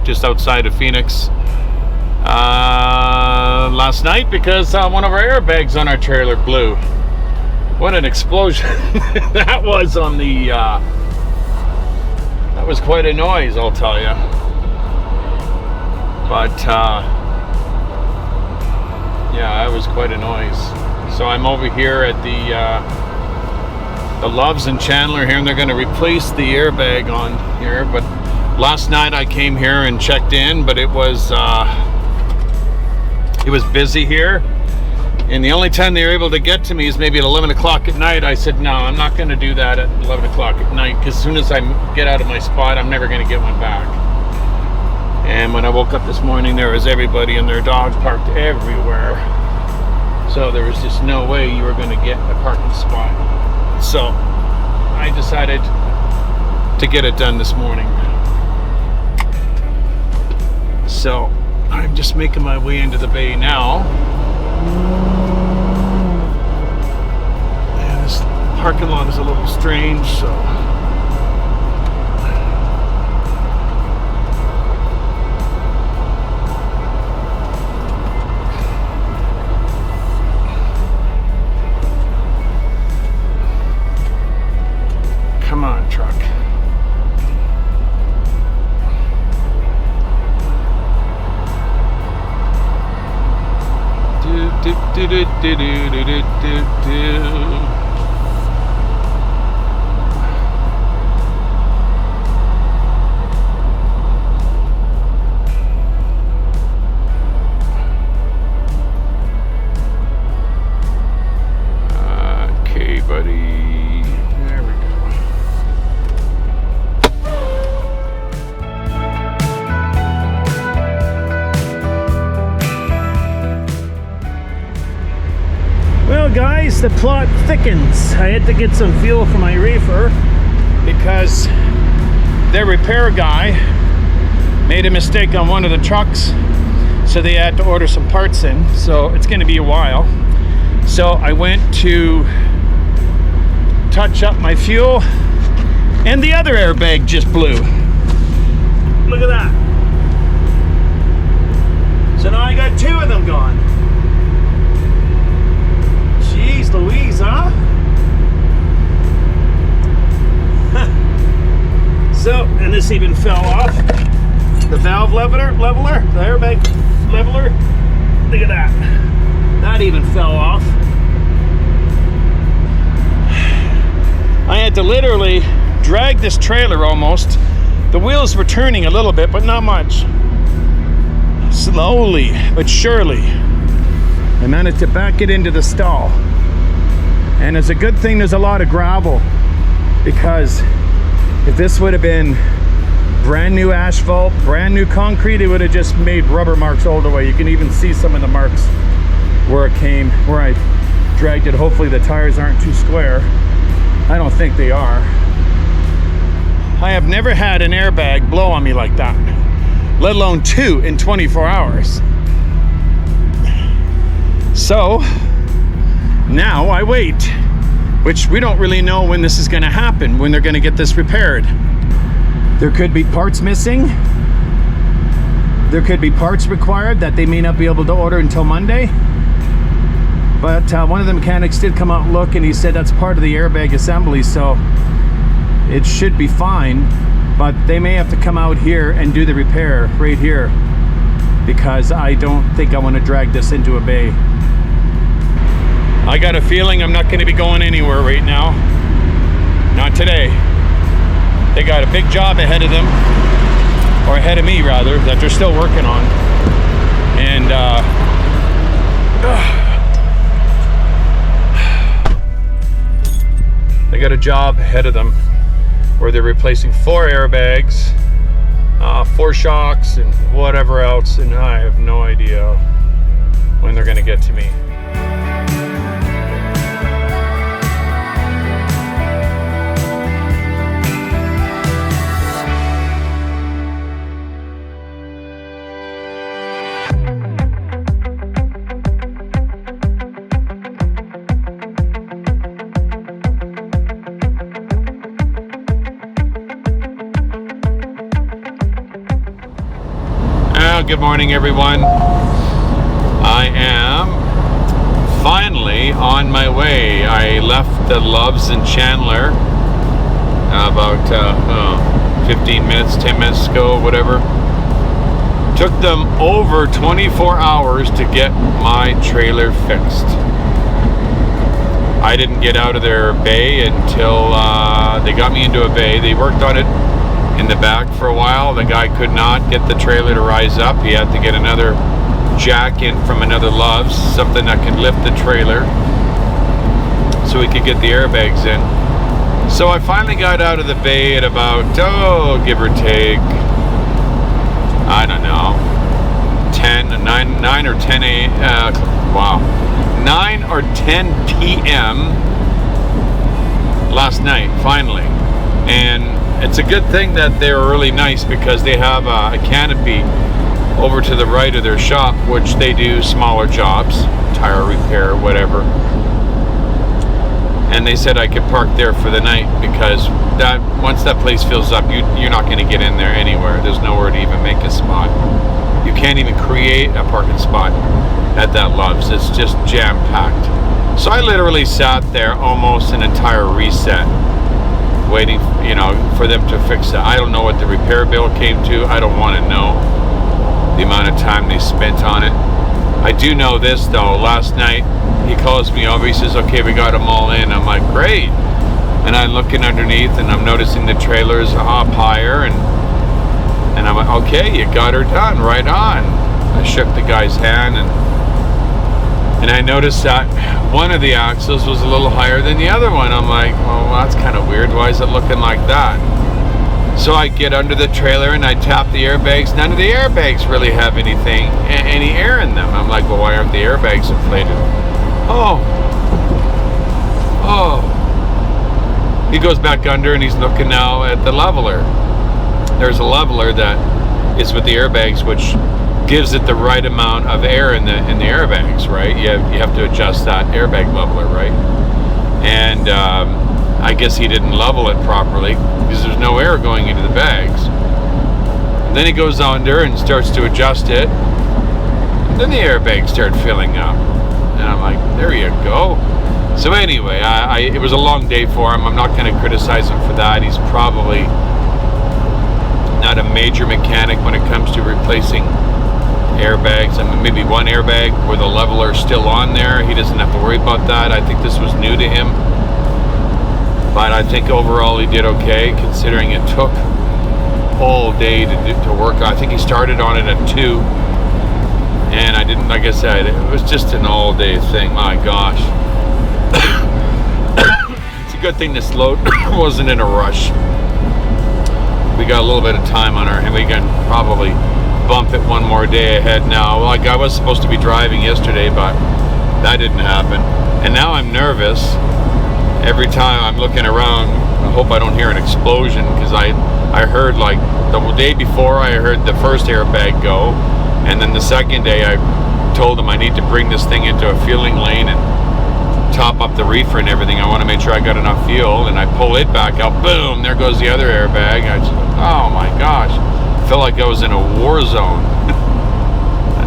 just outside of Phoenix, last night because one of our airbags on our trailer blew. What an explosion that was on the that was quite a noise, I'll tell you. But yeah, that was quite a noise. So I'm over here at the Loves in Chandler here, and they're going to replace the airbag on here. But last night I came here and checked in, but it was busy here, and the only time they were able to get to me is maybe at 11 o'clock at night. I said, no, I'm not going to do that at 11 o'clock at night, because as soon as I get out of my spot, I'm never going to get one back. And when I woke up this morning, there was everybody and their dog parked everywhere, so there was just no way you were going to get a parking spot. So I decided to get it done this morning. So I'm just making my way into the bay now. And this parking lot is a little strange, so come on, truck. Do, do, do, do, do, do, do, do. Okay, buddy. There we go. Well, guys, the plot thickens. I had to get some fuel for my reefer because their repair guy made a mistake on one of the trucks, so they had to order some parts in. So it's going to be a while. So I went to touch up my fuel, and the other airbag just blew. Look at that. So now I got two of them gone. Jeez Louise, huh? So, and this even fell off. The valve leveler, the airbag leveler. Look at that. That even fell off. I had to literally drag this trailer almost. The wheels were turning a little bit, but not much. Slowly, but surely, I managed to back it into the stall. And it's a good thing there's a lot of gravel, because if this would have been brand new asphalt, brand new concrete, it would have just made rubber marks all the way. You can even see some of the marks where it came, where I dragged it. Hopefully the tires aren't too square. I don't think they are. I have never had an airbag blow on me like that, let alone 2 in 24 hours. So now I wait, which we don't really know when this is going to happen, when they're going to get this repaired. There could be parts missing. There could be parts required that they may not be able to order until Monday. But one of the mechanics did come out and look, and he said that's part of the airbag assembly, so it should be fine. But they may have to come out here and do the repair right here, because I don't think I want to drag this into a bay. I got a feeling I'm not going to be going anywhere right now. Not today. They got a big job ahead of them, or ahead of me rather, that they're still working on. And they got a job ahead of them where they're replacing 4 airbags, 4 shocks, and whatever else, and I have no idea when they're going to get to me. Good morning, everyone. I am finally on my way. I left the Loves in Chandler about 15 minutes, 10 minutes ago, whatever. Took them over 24 hours to get my trailer fixed. I didn't get out of their bay until they got me into a bay. They worked on it in the back for a while. The guy could not get the trailer to rise up. He had to get another jack in from another Love's, something that could lift the trailer so he could get the airbags in. So I finally got out of the bay at about, give or take, I don't know, 9 or 10 9 or 10 p.m. last night, finally. And it's a good thing that they're really nice, because they have a canopy over to the right of their shop, which they do smaller jobs, tire repair, whatever. And they said I could park there for the night, because that once that place fills up, you're not going to get in there anywhere. There's nowhere to even make a spot. You can't even create a parking spot at that Love's. It's just jam-packed. So I literally sat there almost an entire reset, waiting, for them to fix it. I don't know what the repair bill came to. I don't want to know the amount of time they spent on it. I do know this though. Last night he calls me over. He says, "Okay, we got them all in." I'm like, "Great." And I'm looking underneath, and I'm noticing the trailers up higher, and I'm like, "Okay, you got her done. Right on." I shook the guy's hand, and I noticed that one of the axles was a little higher than the other one. I'm like, well, that's kind of weird. Why is it looking like that? So I get under the trailer and I tap the airbags. None of the airbags really have any air in them. I'm like, well, why aren't the airbags inflated? Oh. He goes back under and he's looking now at the leveler. There's a leveler that is with the airbags, which gives it the right amount of air in the airbags, right? You have to adjust that airbag leveler, right? And I guess he didn't level it properly, because there's no air going into the bags. And then he goes under and starts to adjust it. And then the airbags start filling up. And I'm like, there you go. So anyway, it was a long day for him. I'm not going to criticize him for that. He's probably not a major mechanic when it comes to replacing airbags. I mean, maybe one airbag where the leveler is still on there. He doesn't have to worry about that. I think this was new to him. But I think overall he did okay, considering it took all day to work. I think he started on it at 2. And I didn't, like I said, it was just an all day thing. My gosh. good thing this load wasn't in a rush. We got a little bit of time on our hand. We can probably bump it one more day ahead now. Like, I was supposed to be driving yesterday, but that didn't happen. And now I'm nervous. Every time I'm looking around, I hope I don't hear an explosion, because I heard, like, the day before I heard the first airbag go, and then the second day I told them I need to bring this thing into a fueling lane and top up the reefer and everything. I want to make sure I got enough fuel, and I pull it back out, boom, there goes the other airbag. Oh my gosh, I felt like I was in a war zone.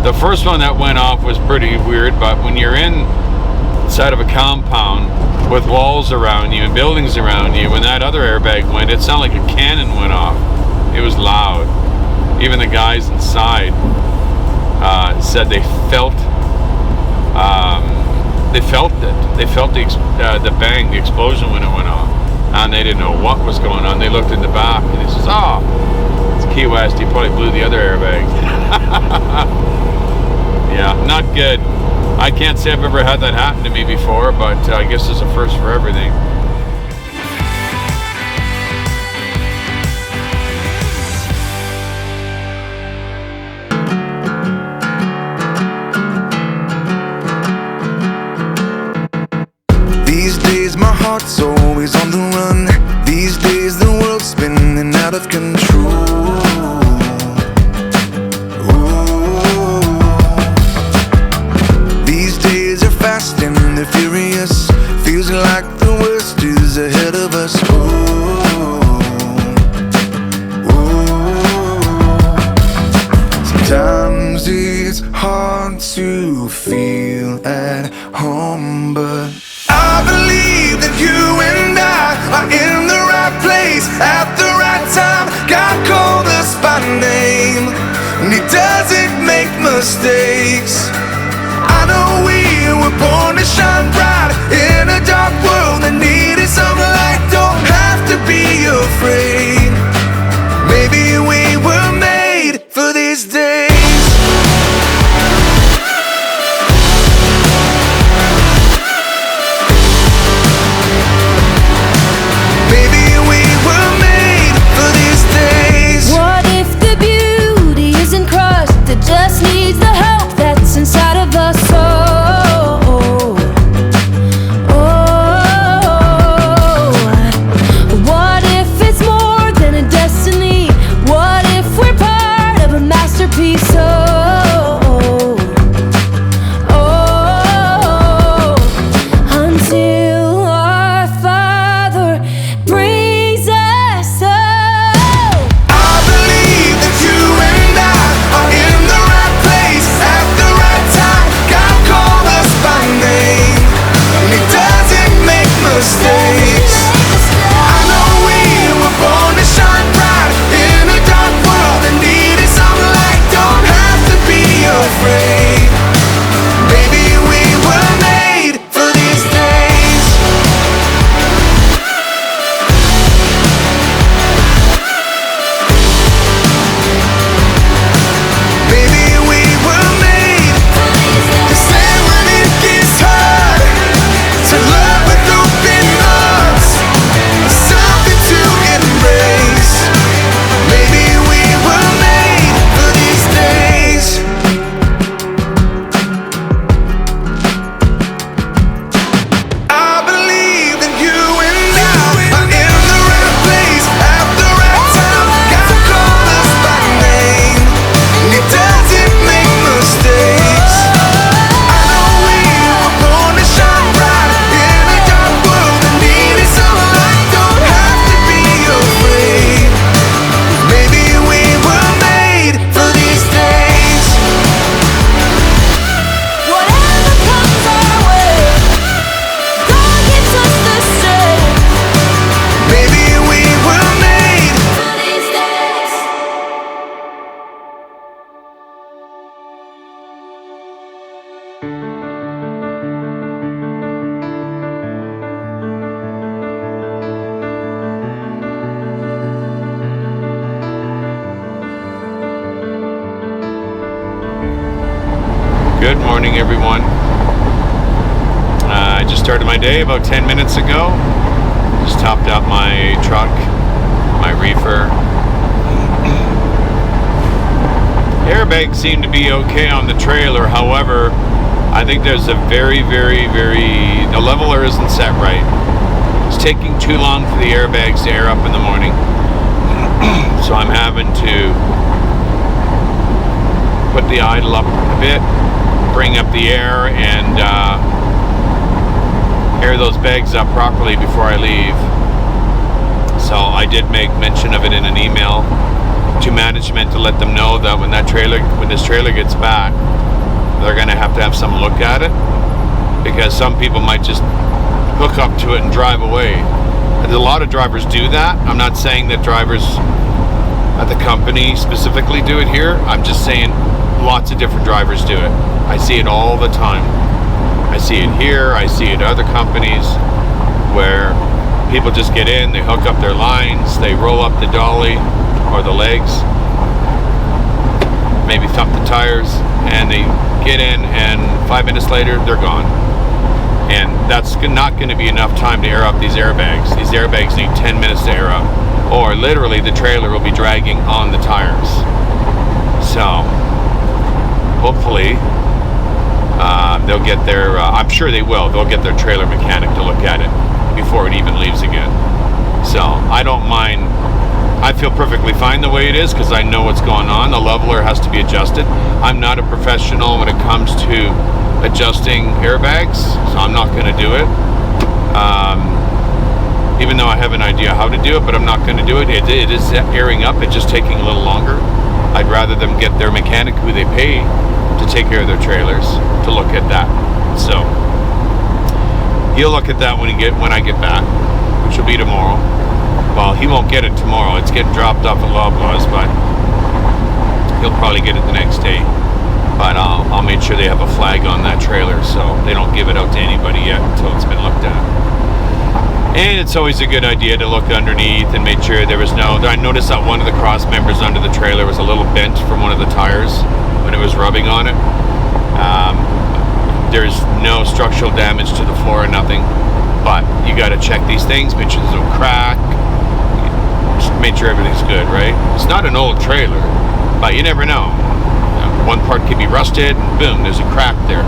The first one that went off was pretty weird, but when you're inside of a compound with walls around you and buildings around you, when that other airbag went, it sounded like a cannon went off. It was loud. Even the guys inside said they felt it. They felt the bang, the explosion when it went off, and they didn't know what was going on. They looked in the back and they says, "Oh, it's Key West. He probably blew the other airbag." Yeah, not good. I can't say I've ever had that happen to me before, but I guess it's a first for everything. Heart's always on the run. These days the world's spinning out of control. Ooh. These days are fast and they're furious. Feels like the worst is ahead of us. Sometimes it's hard to feel at home, but I believe that you and I are in the right place at the right time. God called us by name, and He doesn't make mistakes. I know we were born to shine bright in a dark world that needed some light. Don't have to be afraid. Maybe we were made for these days. Just needs the hope that's inside of us. What if it's more than a destiny? What if we're part of a masterpiece? Until our Father brings us home. I believe that you and I are in the right place at the right time. God called us by name, and He doesn't make mistakes. I know we were born to shine bright in a dark world that needed some light. Don't have to be afraid. Maybe we were made for these days. Maybe we were made to stand when it gets hard, to love with open arms, something to embrace. Maybe we were made for these days. I believe that you and I are in the right place at the right time. God called us by name, and He doesn't make mistakes. I know we were born to shine bright in a dark world that needed some light. Don't have to be afraid. Maybe we were made for these days. Whatever comes our way, God gives us the strength Maybe we were made. for these days. Good morning, everyone. I just started my day about 10 minutes ago. just topped up my truck, my reefer. Airbags seem to be okay on the trailer. However, I think there's a the leveler isn't set right. It's taking too long for the airbags to air up in the morning. So I'm having to put the idle up a bit, bring up the air, and air those bags up properly before I leave. So I did make mention of it in an email to management to let them know that when this trailer gets back, they're going to have some look at it, because some people might just hook up to it and drive away. A lot of drivers do that. I'm not saying that drivers at the company specifically do it here. I'm just saying lots of different drivers do it. I see it all the time. I see it here. I see it at other companies where people just get in, they hook up their lines, they roll up the dolly or the legs, maybe thump the tires, and they get in, and 5 minutes later they're gone. And that's not going to be enough time to air up these airbags. These airbags need 10 minutes to air up, or literally the trailer will be dragging on the tires. So hopefully they'll get their I'm sure they will, they'll get their trailer mechanic to look at it before it even leaves again. So I don't mind. I feel perfectly fine the way it is, because I know what's going on. The leveler has to be adjusted. I'm not a professional when it comes to adjusting airbags, so I'm not going to do it. Even though I have an idea how to do it, but I'm not going to do it. It is airing up. It's just taking a little longer. I'd rather them get their mechanic, who they pay to take care of their trailers, to look at that. So he'll look at that when I get back, which will be tomorrow. Well, he won't get it tomorrow. It's getting dropped off at Loblaws, but he'll probably get it the next day. But I'll make sure they have a flag on that trailer, so they don't give it out to anybody yet until it's been looked at. And it's always a good idea to look underneath and make sure there was I noticed that one of the cross members under the trailer was a little bent from one of the tires when it was rubbing on it. There's no structural damage to the floor or nothing, but you got to check these things, make sure there's no crack, just make sure everything's good, right? It's not an old trailer, but you never know. One part could be rusted, and boom, there's a crack there.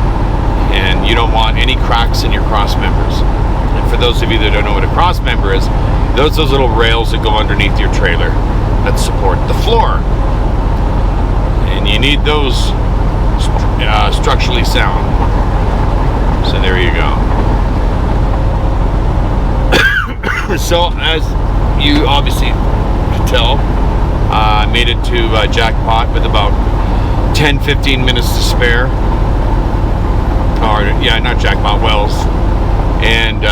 And you don't want any cracks in your cross members. And for those of you that don't know what a cross member is, those little rails that go underneath your trailer that support the floor. And you need those structurally sound. So there you go. So as you obviously could tell, I made it to Jackpot with about 10-15 minutes to spare. Or yeah, not Jackpot, Wells. And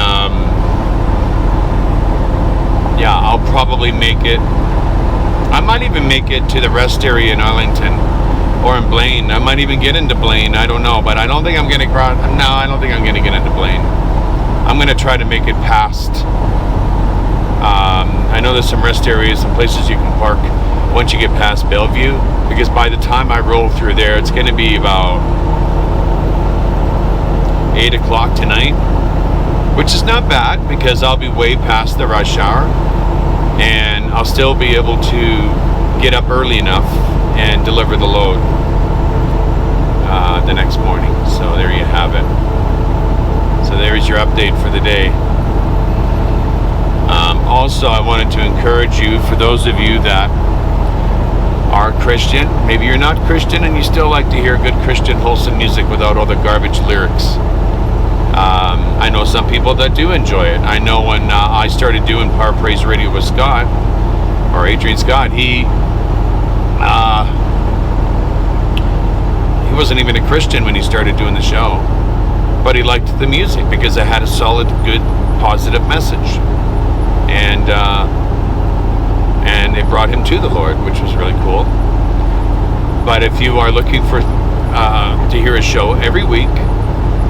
yeah, I'll probably make it. I might even make it to the rest area in Arlington or in Blaine. I might even get into Blaine. I don't know, but I don't think I'm going to cross. No, I don't think I'm going to get into Blaine. I'm going to try to make it past. I know there's some rest areas and places you can park once you get past Bellevue, because by the time I roll through there, it's going to be about 8 o'clock tonight, which is not bad because I'll be way past the rush hour, and I'll still be able to get up early enough and deliver the load the next morning. So there you have it. So there's your update for the day. Also, I wanted to encourage you, for those of you that are Christian, maybe you're not Christian and you still like to hear good Christian wholesome music without all the garbage lyrics. I know some people that do enjoy it. I know when I started doing Power Praise Radio with Scott, or Adrian Scott, he wasn't even a Christian when he started doing the show, but he liked the music because it had a solid, good, positive message, and it brought him to the Lord, which was really cool. But if you are looking for to hear a show every week,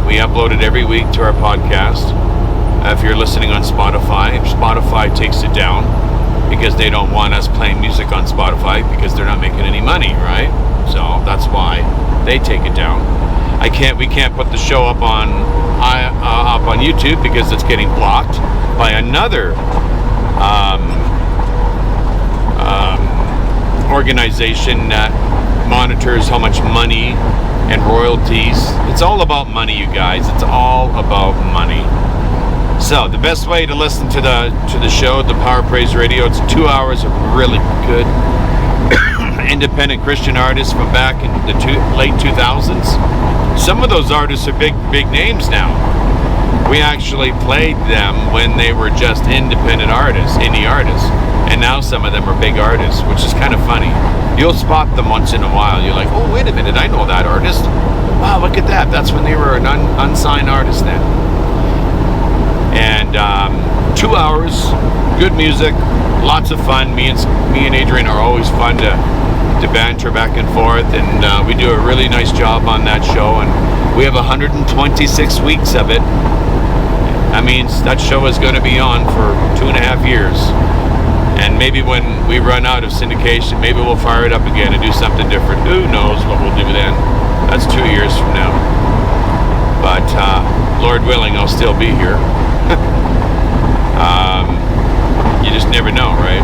we upload it every week to our podcast. If you're listening on Spotify, Spotify takes it down because they don't want us playing music on Spotify because they're not making any money, right? So that's why they take it down. We can't put the show up on YouTube because it's getting blocked by another organization that monitors how much money and royalties. It's all about money, you guys. It's all about money. So the best way to listen to the show, the Power Praise Radio, it's 2 hours of really good independent Christian artists from back in the late 2000s. Some of those artists are big names now. We actually played them when they were just independent artists, indie artists, and now some of them are big artists, which is kind of funny. You'll spot them once in a while. You're like, oh, wait a minute, I know that artist. Wow, look at that. That's when they were an unsigned artist then. And 2 hours, good music, lots of fun. Me and Adrian are always fun to banter back and forth, and we do a really nice job on that show, and we have 126 weeks of it. That means that show is going to be on for 2.5 years. And maybe when we run out of syndication, maybe we'll fire it up again and do something different. Who knows what we'll do then? That's 2 years from now. But Lord willing, I'll still be here. You just never know, right?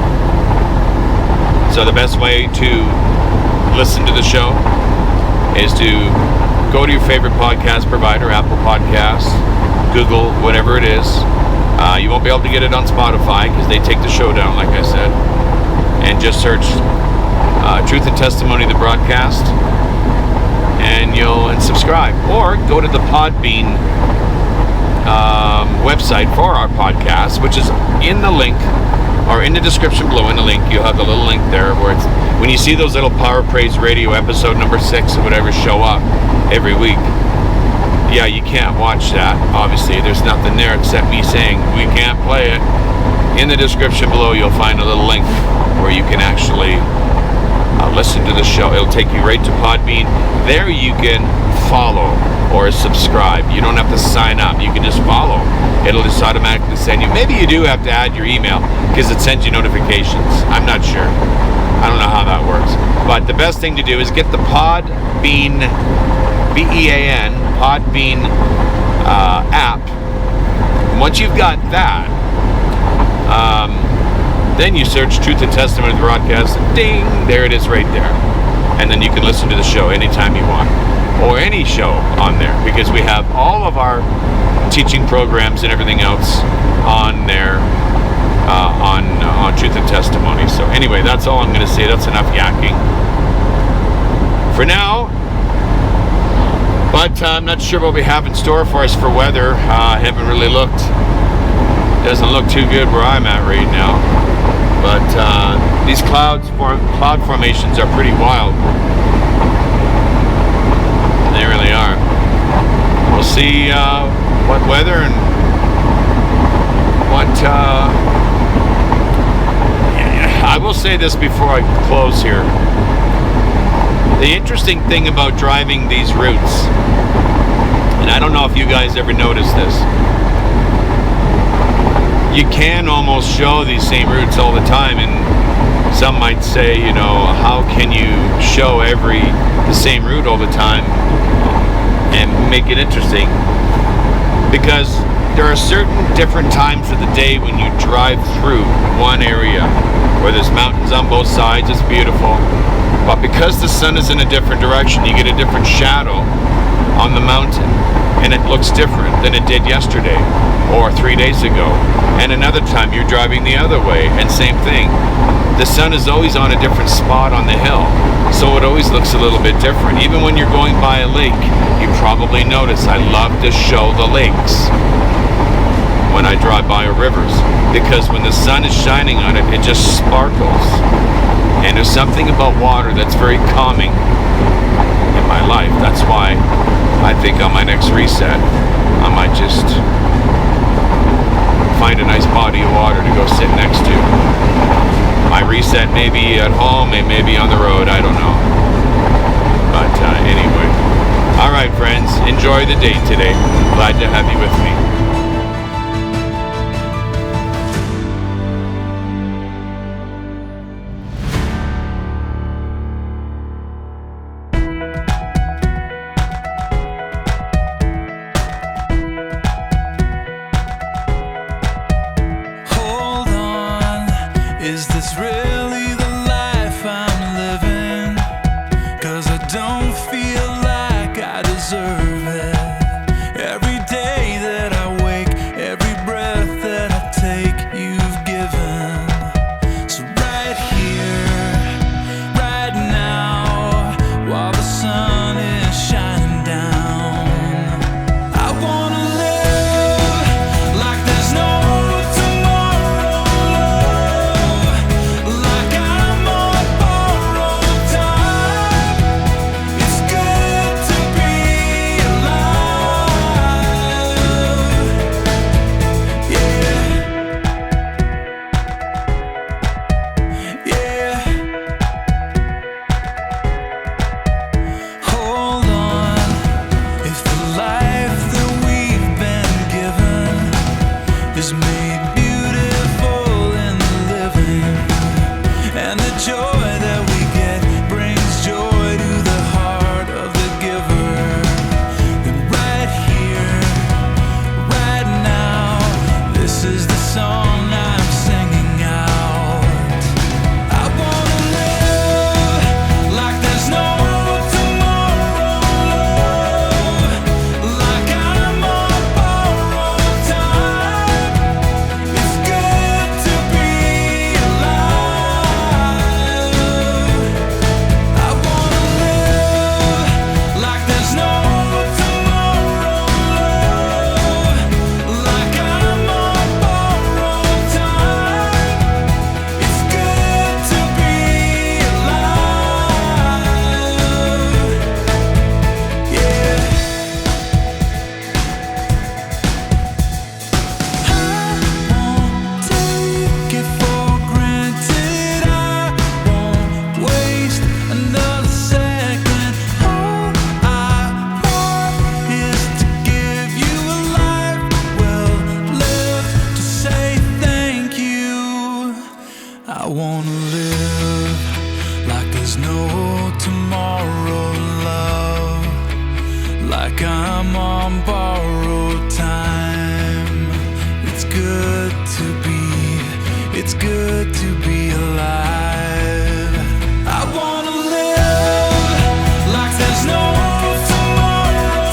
So the best way to listen to the show is to go to your favorite podcast provider, Apple Podcasts, Google, whatever it is. You won't be able to get it on Spotify because they take the show down, like I said. And just search Truth and Testimony, the broadcast, and subscribe. Or go to the Podbean website for our podcast, which is in the link, or in the description below in the link. You'll have the little link there where it's, when you see those little Power Praise Radio episode number 6 or whatever show up every week, yeah, you can't watch that. Obviously, there's nothing there except me saying we can't play it. In the description below, you'll find a little link where you can actually listen to the show. It'll take you right to Podbean. There you can follow or subscribe. You don't have to sign up. You can just follow. It'll just automatically send you. Maybe you do have to add your email because it sends you notifications. I'm not sure. I don't know how that works. But the best thing to do is get the Podbean, B-E-A-N, Podbean app. And once you've got that, then you search Truth and Testimony of the broadcast. Ding! There it is right there. And then you can listen to the show anytime you want. Or any show on there. Because we have all of our teaching programs and everything else on there. On Truth and Testimony. So anyway, that's all I'm going to say. That's enough yakking for now. But I'm not sure what we have in store for us for weather. I haven't really looked. Doesn't look too good where I'm at right now. But these cloud formations are pretty wild. They really are. We'll see what weather and what... I will say this before I close here. The interesting thing about driving these routes, and I don't know if you guys ever noticed this, you can almost show these same routes all the time, and some might say, you know, how can you show the same route all the time and make it interesting? Because there are certain different times of the day when you drive through one area where there's mountains on both sides. It's beautiful. But because the sun is in a different direction, you get a different shadow on the mountain, and it looks different than it did yesterday or 3 days ago. And another time you're driving the other way, and same thing. The sun is always on a different spot on the hill, so it always looks a little bit different. Even when you're going by a lake, you probably notice I love to show the lakes when I drive by rivers, because when the sun is shining on it, it just sparkles. And there's something about water that's very calming in my life. That's why I think on my next reset, I might just find a nice body of water to go sit next to. My reset may be at home, it may be on the road, I don't know. But anyway. All right, friends, enjoy the day today. Glad to have you with me. joy that we get brings joy to the heart of the giver. Then right here, right now, this is the song I'm singing out. I wanna live like there's no tomorrow, like I'm on borrowed time. It's good to be alive. I wanna live like there's no tomorrow, like I'm on borrowed time. It's good to be alive. Yeah. I won't take it for granted. I won't waste another second. All I want is to give you a life well lived, to say thank you. I wanna live like there's no tomorrow, love, like I'm on borrowed time. It's good to be alive. I wanna live like there's no tomorrow,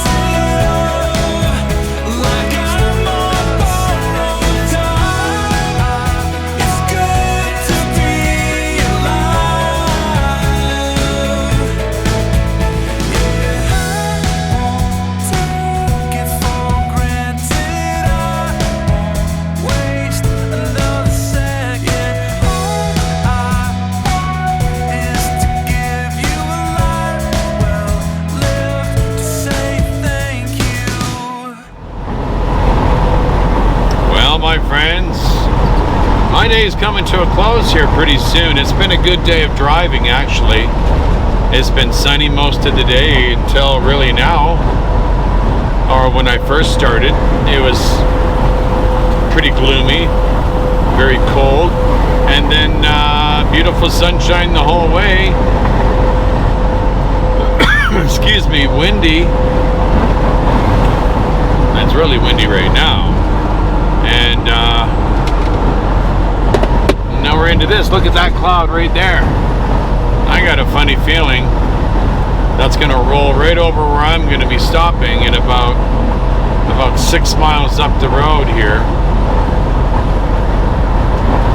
like I'm on borrowed time. It's good to be alive. Yeah, I won't take it for granted. I won't waste another second. All I want is to give you a life well lived, to say thank you. Well, my friends, my day is coming to a close here pretty soon. It's been a good day of driving, actually. It's been sunny most of the day until really now, or when I first started. It was pretty gloomy, very cold, and then beautiful sunshine the whole way. Excuse me, windy. It's really windy right now. And now we're into this. Look at that cloud right there. I got a funny feeling that's going to roll right over where I'm going to be stopping in about 6 miles up the road here.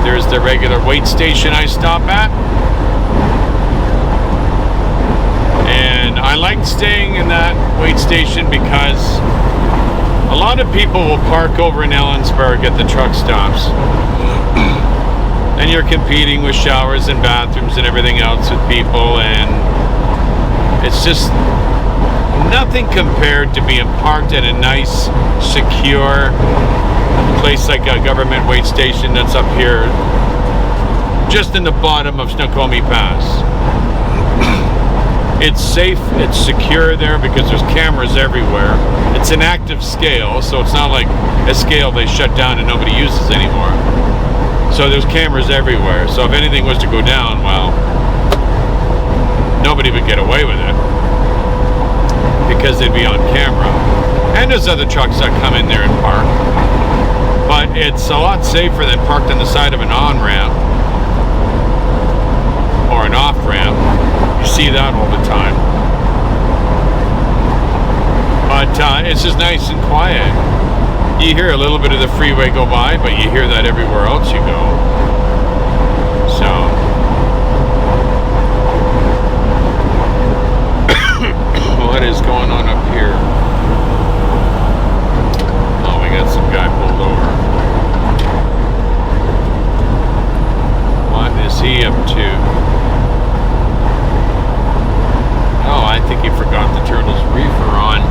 There's the regular wait station I stop at. And I like staying in that wait station because a lot of people will park over in Ellensburg at the truck stops. And you're competing with showers and bathrooms and everything else with people, and it's just nothing compared to being parked at a nice, secure place like a government wait station that's up here just in the bottom of Snoqualmie Pass. It's safe, it's secure there because there's cameras everywhere. It's an active scale, so it's not like a scale they shut down and nobody uses anymore. So there's cameras everywhere. So if anything was to go down, well, nobody would get away with it because they'd be on camera. And there's other trucks that come in there and park. But it's a lot safer than parked on the side of an on-ramp or an off-ramp. You see that all the time. But it's just nice and quiet. You hear a little bit of the freeway go by, but you hear that everywhere else you go. So what is going on up here? Oh, we got some guy pulled over. What is he up to? Oh, I think he forgot to turn his reefer on.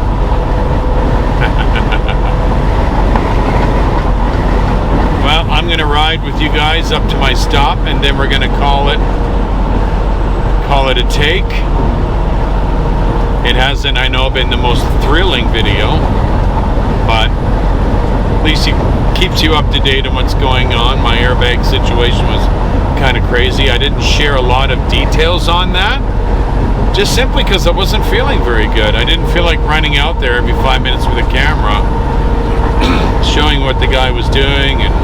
Well, I'm going to ride with you guys up to my stop, and then we're going to call it a take. It hasn't, I know, been the most thrilling video, but at least it keeps you up to date on what's going on. My airbag situation was kind of crazy. I didn't share a lot of details on that, just simply because I wasn't feeling very good. I didn't feel like running out there every 5 minutes with a camera showing what the guy was doing, and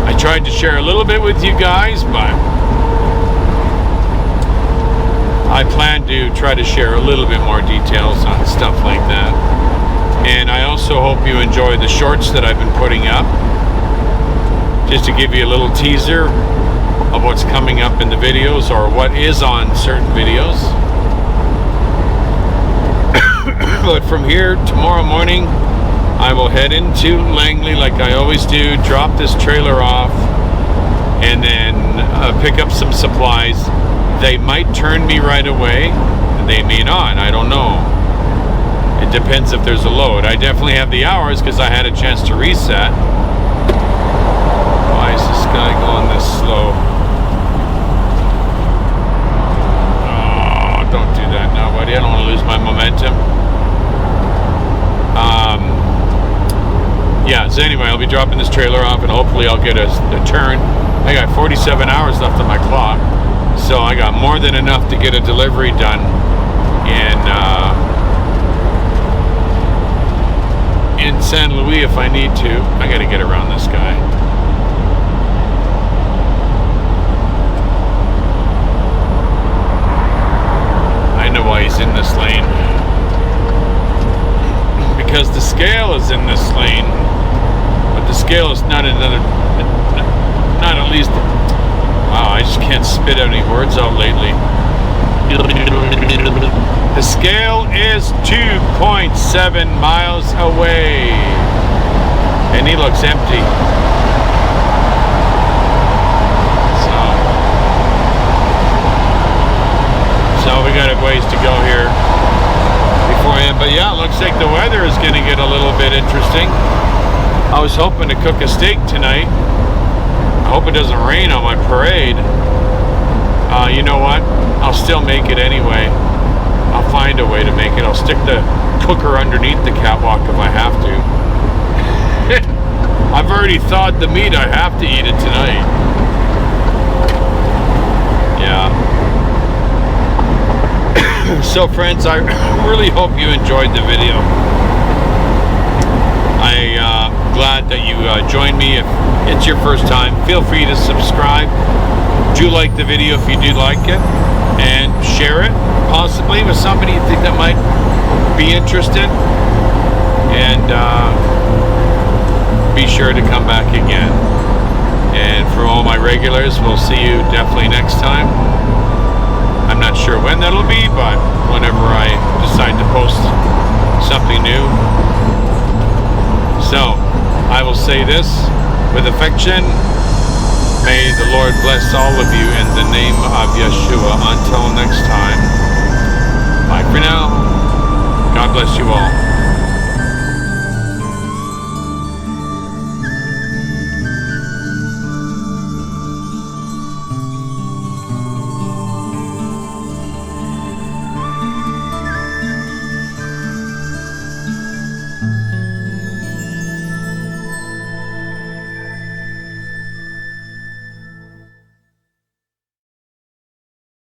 I tried to share a little bit with you guys, but I plan to try to share a little bit more details on stuff like that. And I also hope you enjoy the shorts that I've been putting up, just to give you a little teaser of what's coming up in the videos, or what is on certain videos. But from here, tomorrow morning, I will head into Langley like I always do, drop this trailer off, and then pick up some supplies. They might turn me right away, they may not, I don't know. It depends if there's a load. I definitely have the hours because I had a chance to reset. Why is this guy going this slow? Oh, don't do that now, buddy. I don't want to lose my momentum. Yeah, so anyway, I'll be dropping this trailer off, and hopefully I'll get a turn. I got 47 hours left on my clock, so I got more than enough to get a delivery done in San Luis if I need to. I gotta get around this guy. I know why he's in this lane. Because the scale is in this lane, but the scale is not at least. Wow, I just can't spit any words out lately. The scale is 2.7 miles away, and he looks empty. So we got a ways to go here beforehand, but yeah, it looks like the weather is going to get a little bit interesting. I was hoping to cook a steak tonight. I hope it doesn't rain on my parade. You know what? I'll still make it anyway. I'll find a way to make it. I'll stick the cooker underneath the catwalk if I have to. I've already thawed the meat. I have to eat it tonight. Yeah. So friends, I really hope you enjoyed the video. I'm glad that you joined me. If it's your first time, feel free to subscribe. Do like the video if you do like it, and share it possibly with somebody you think that might be interested, and be sure to come back again. And for all my regulars, we'll see you definitely next time. I'm not sure when that'll be, but whenever I decide to post something new. So I will say this with affection: may the Lord bless all of you in the name of Yeshua. Until next time, bye for now. God bless you all.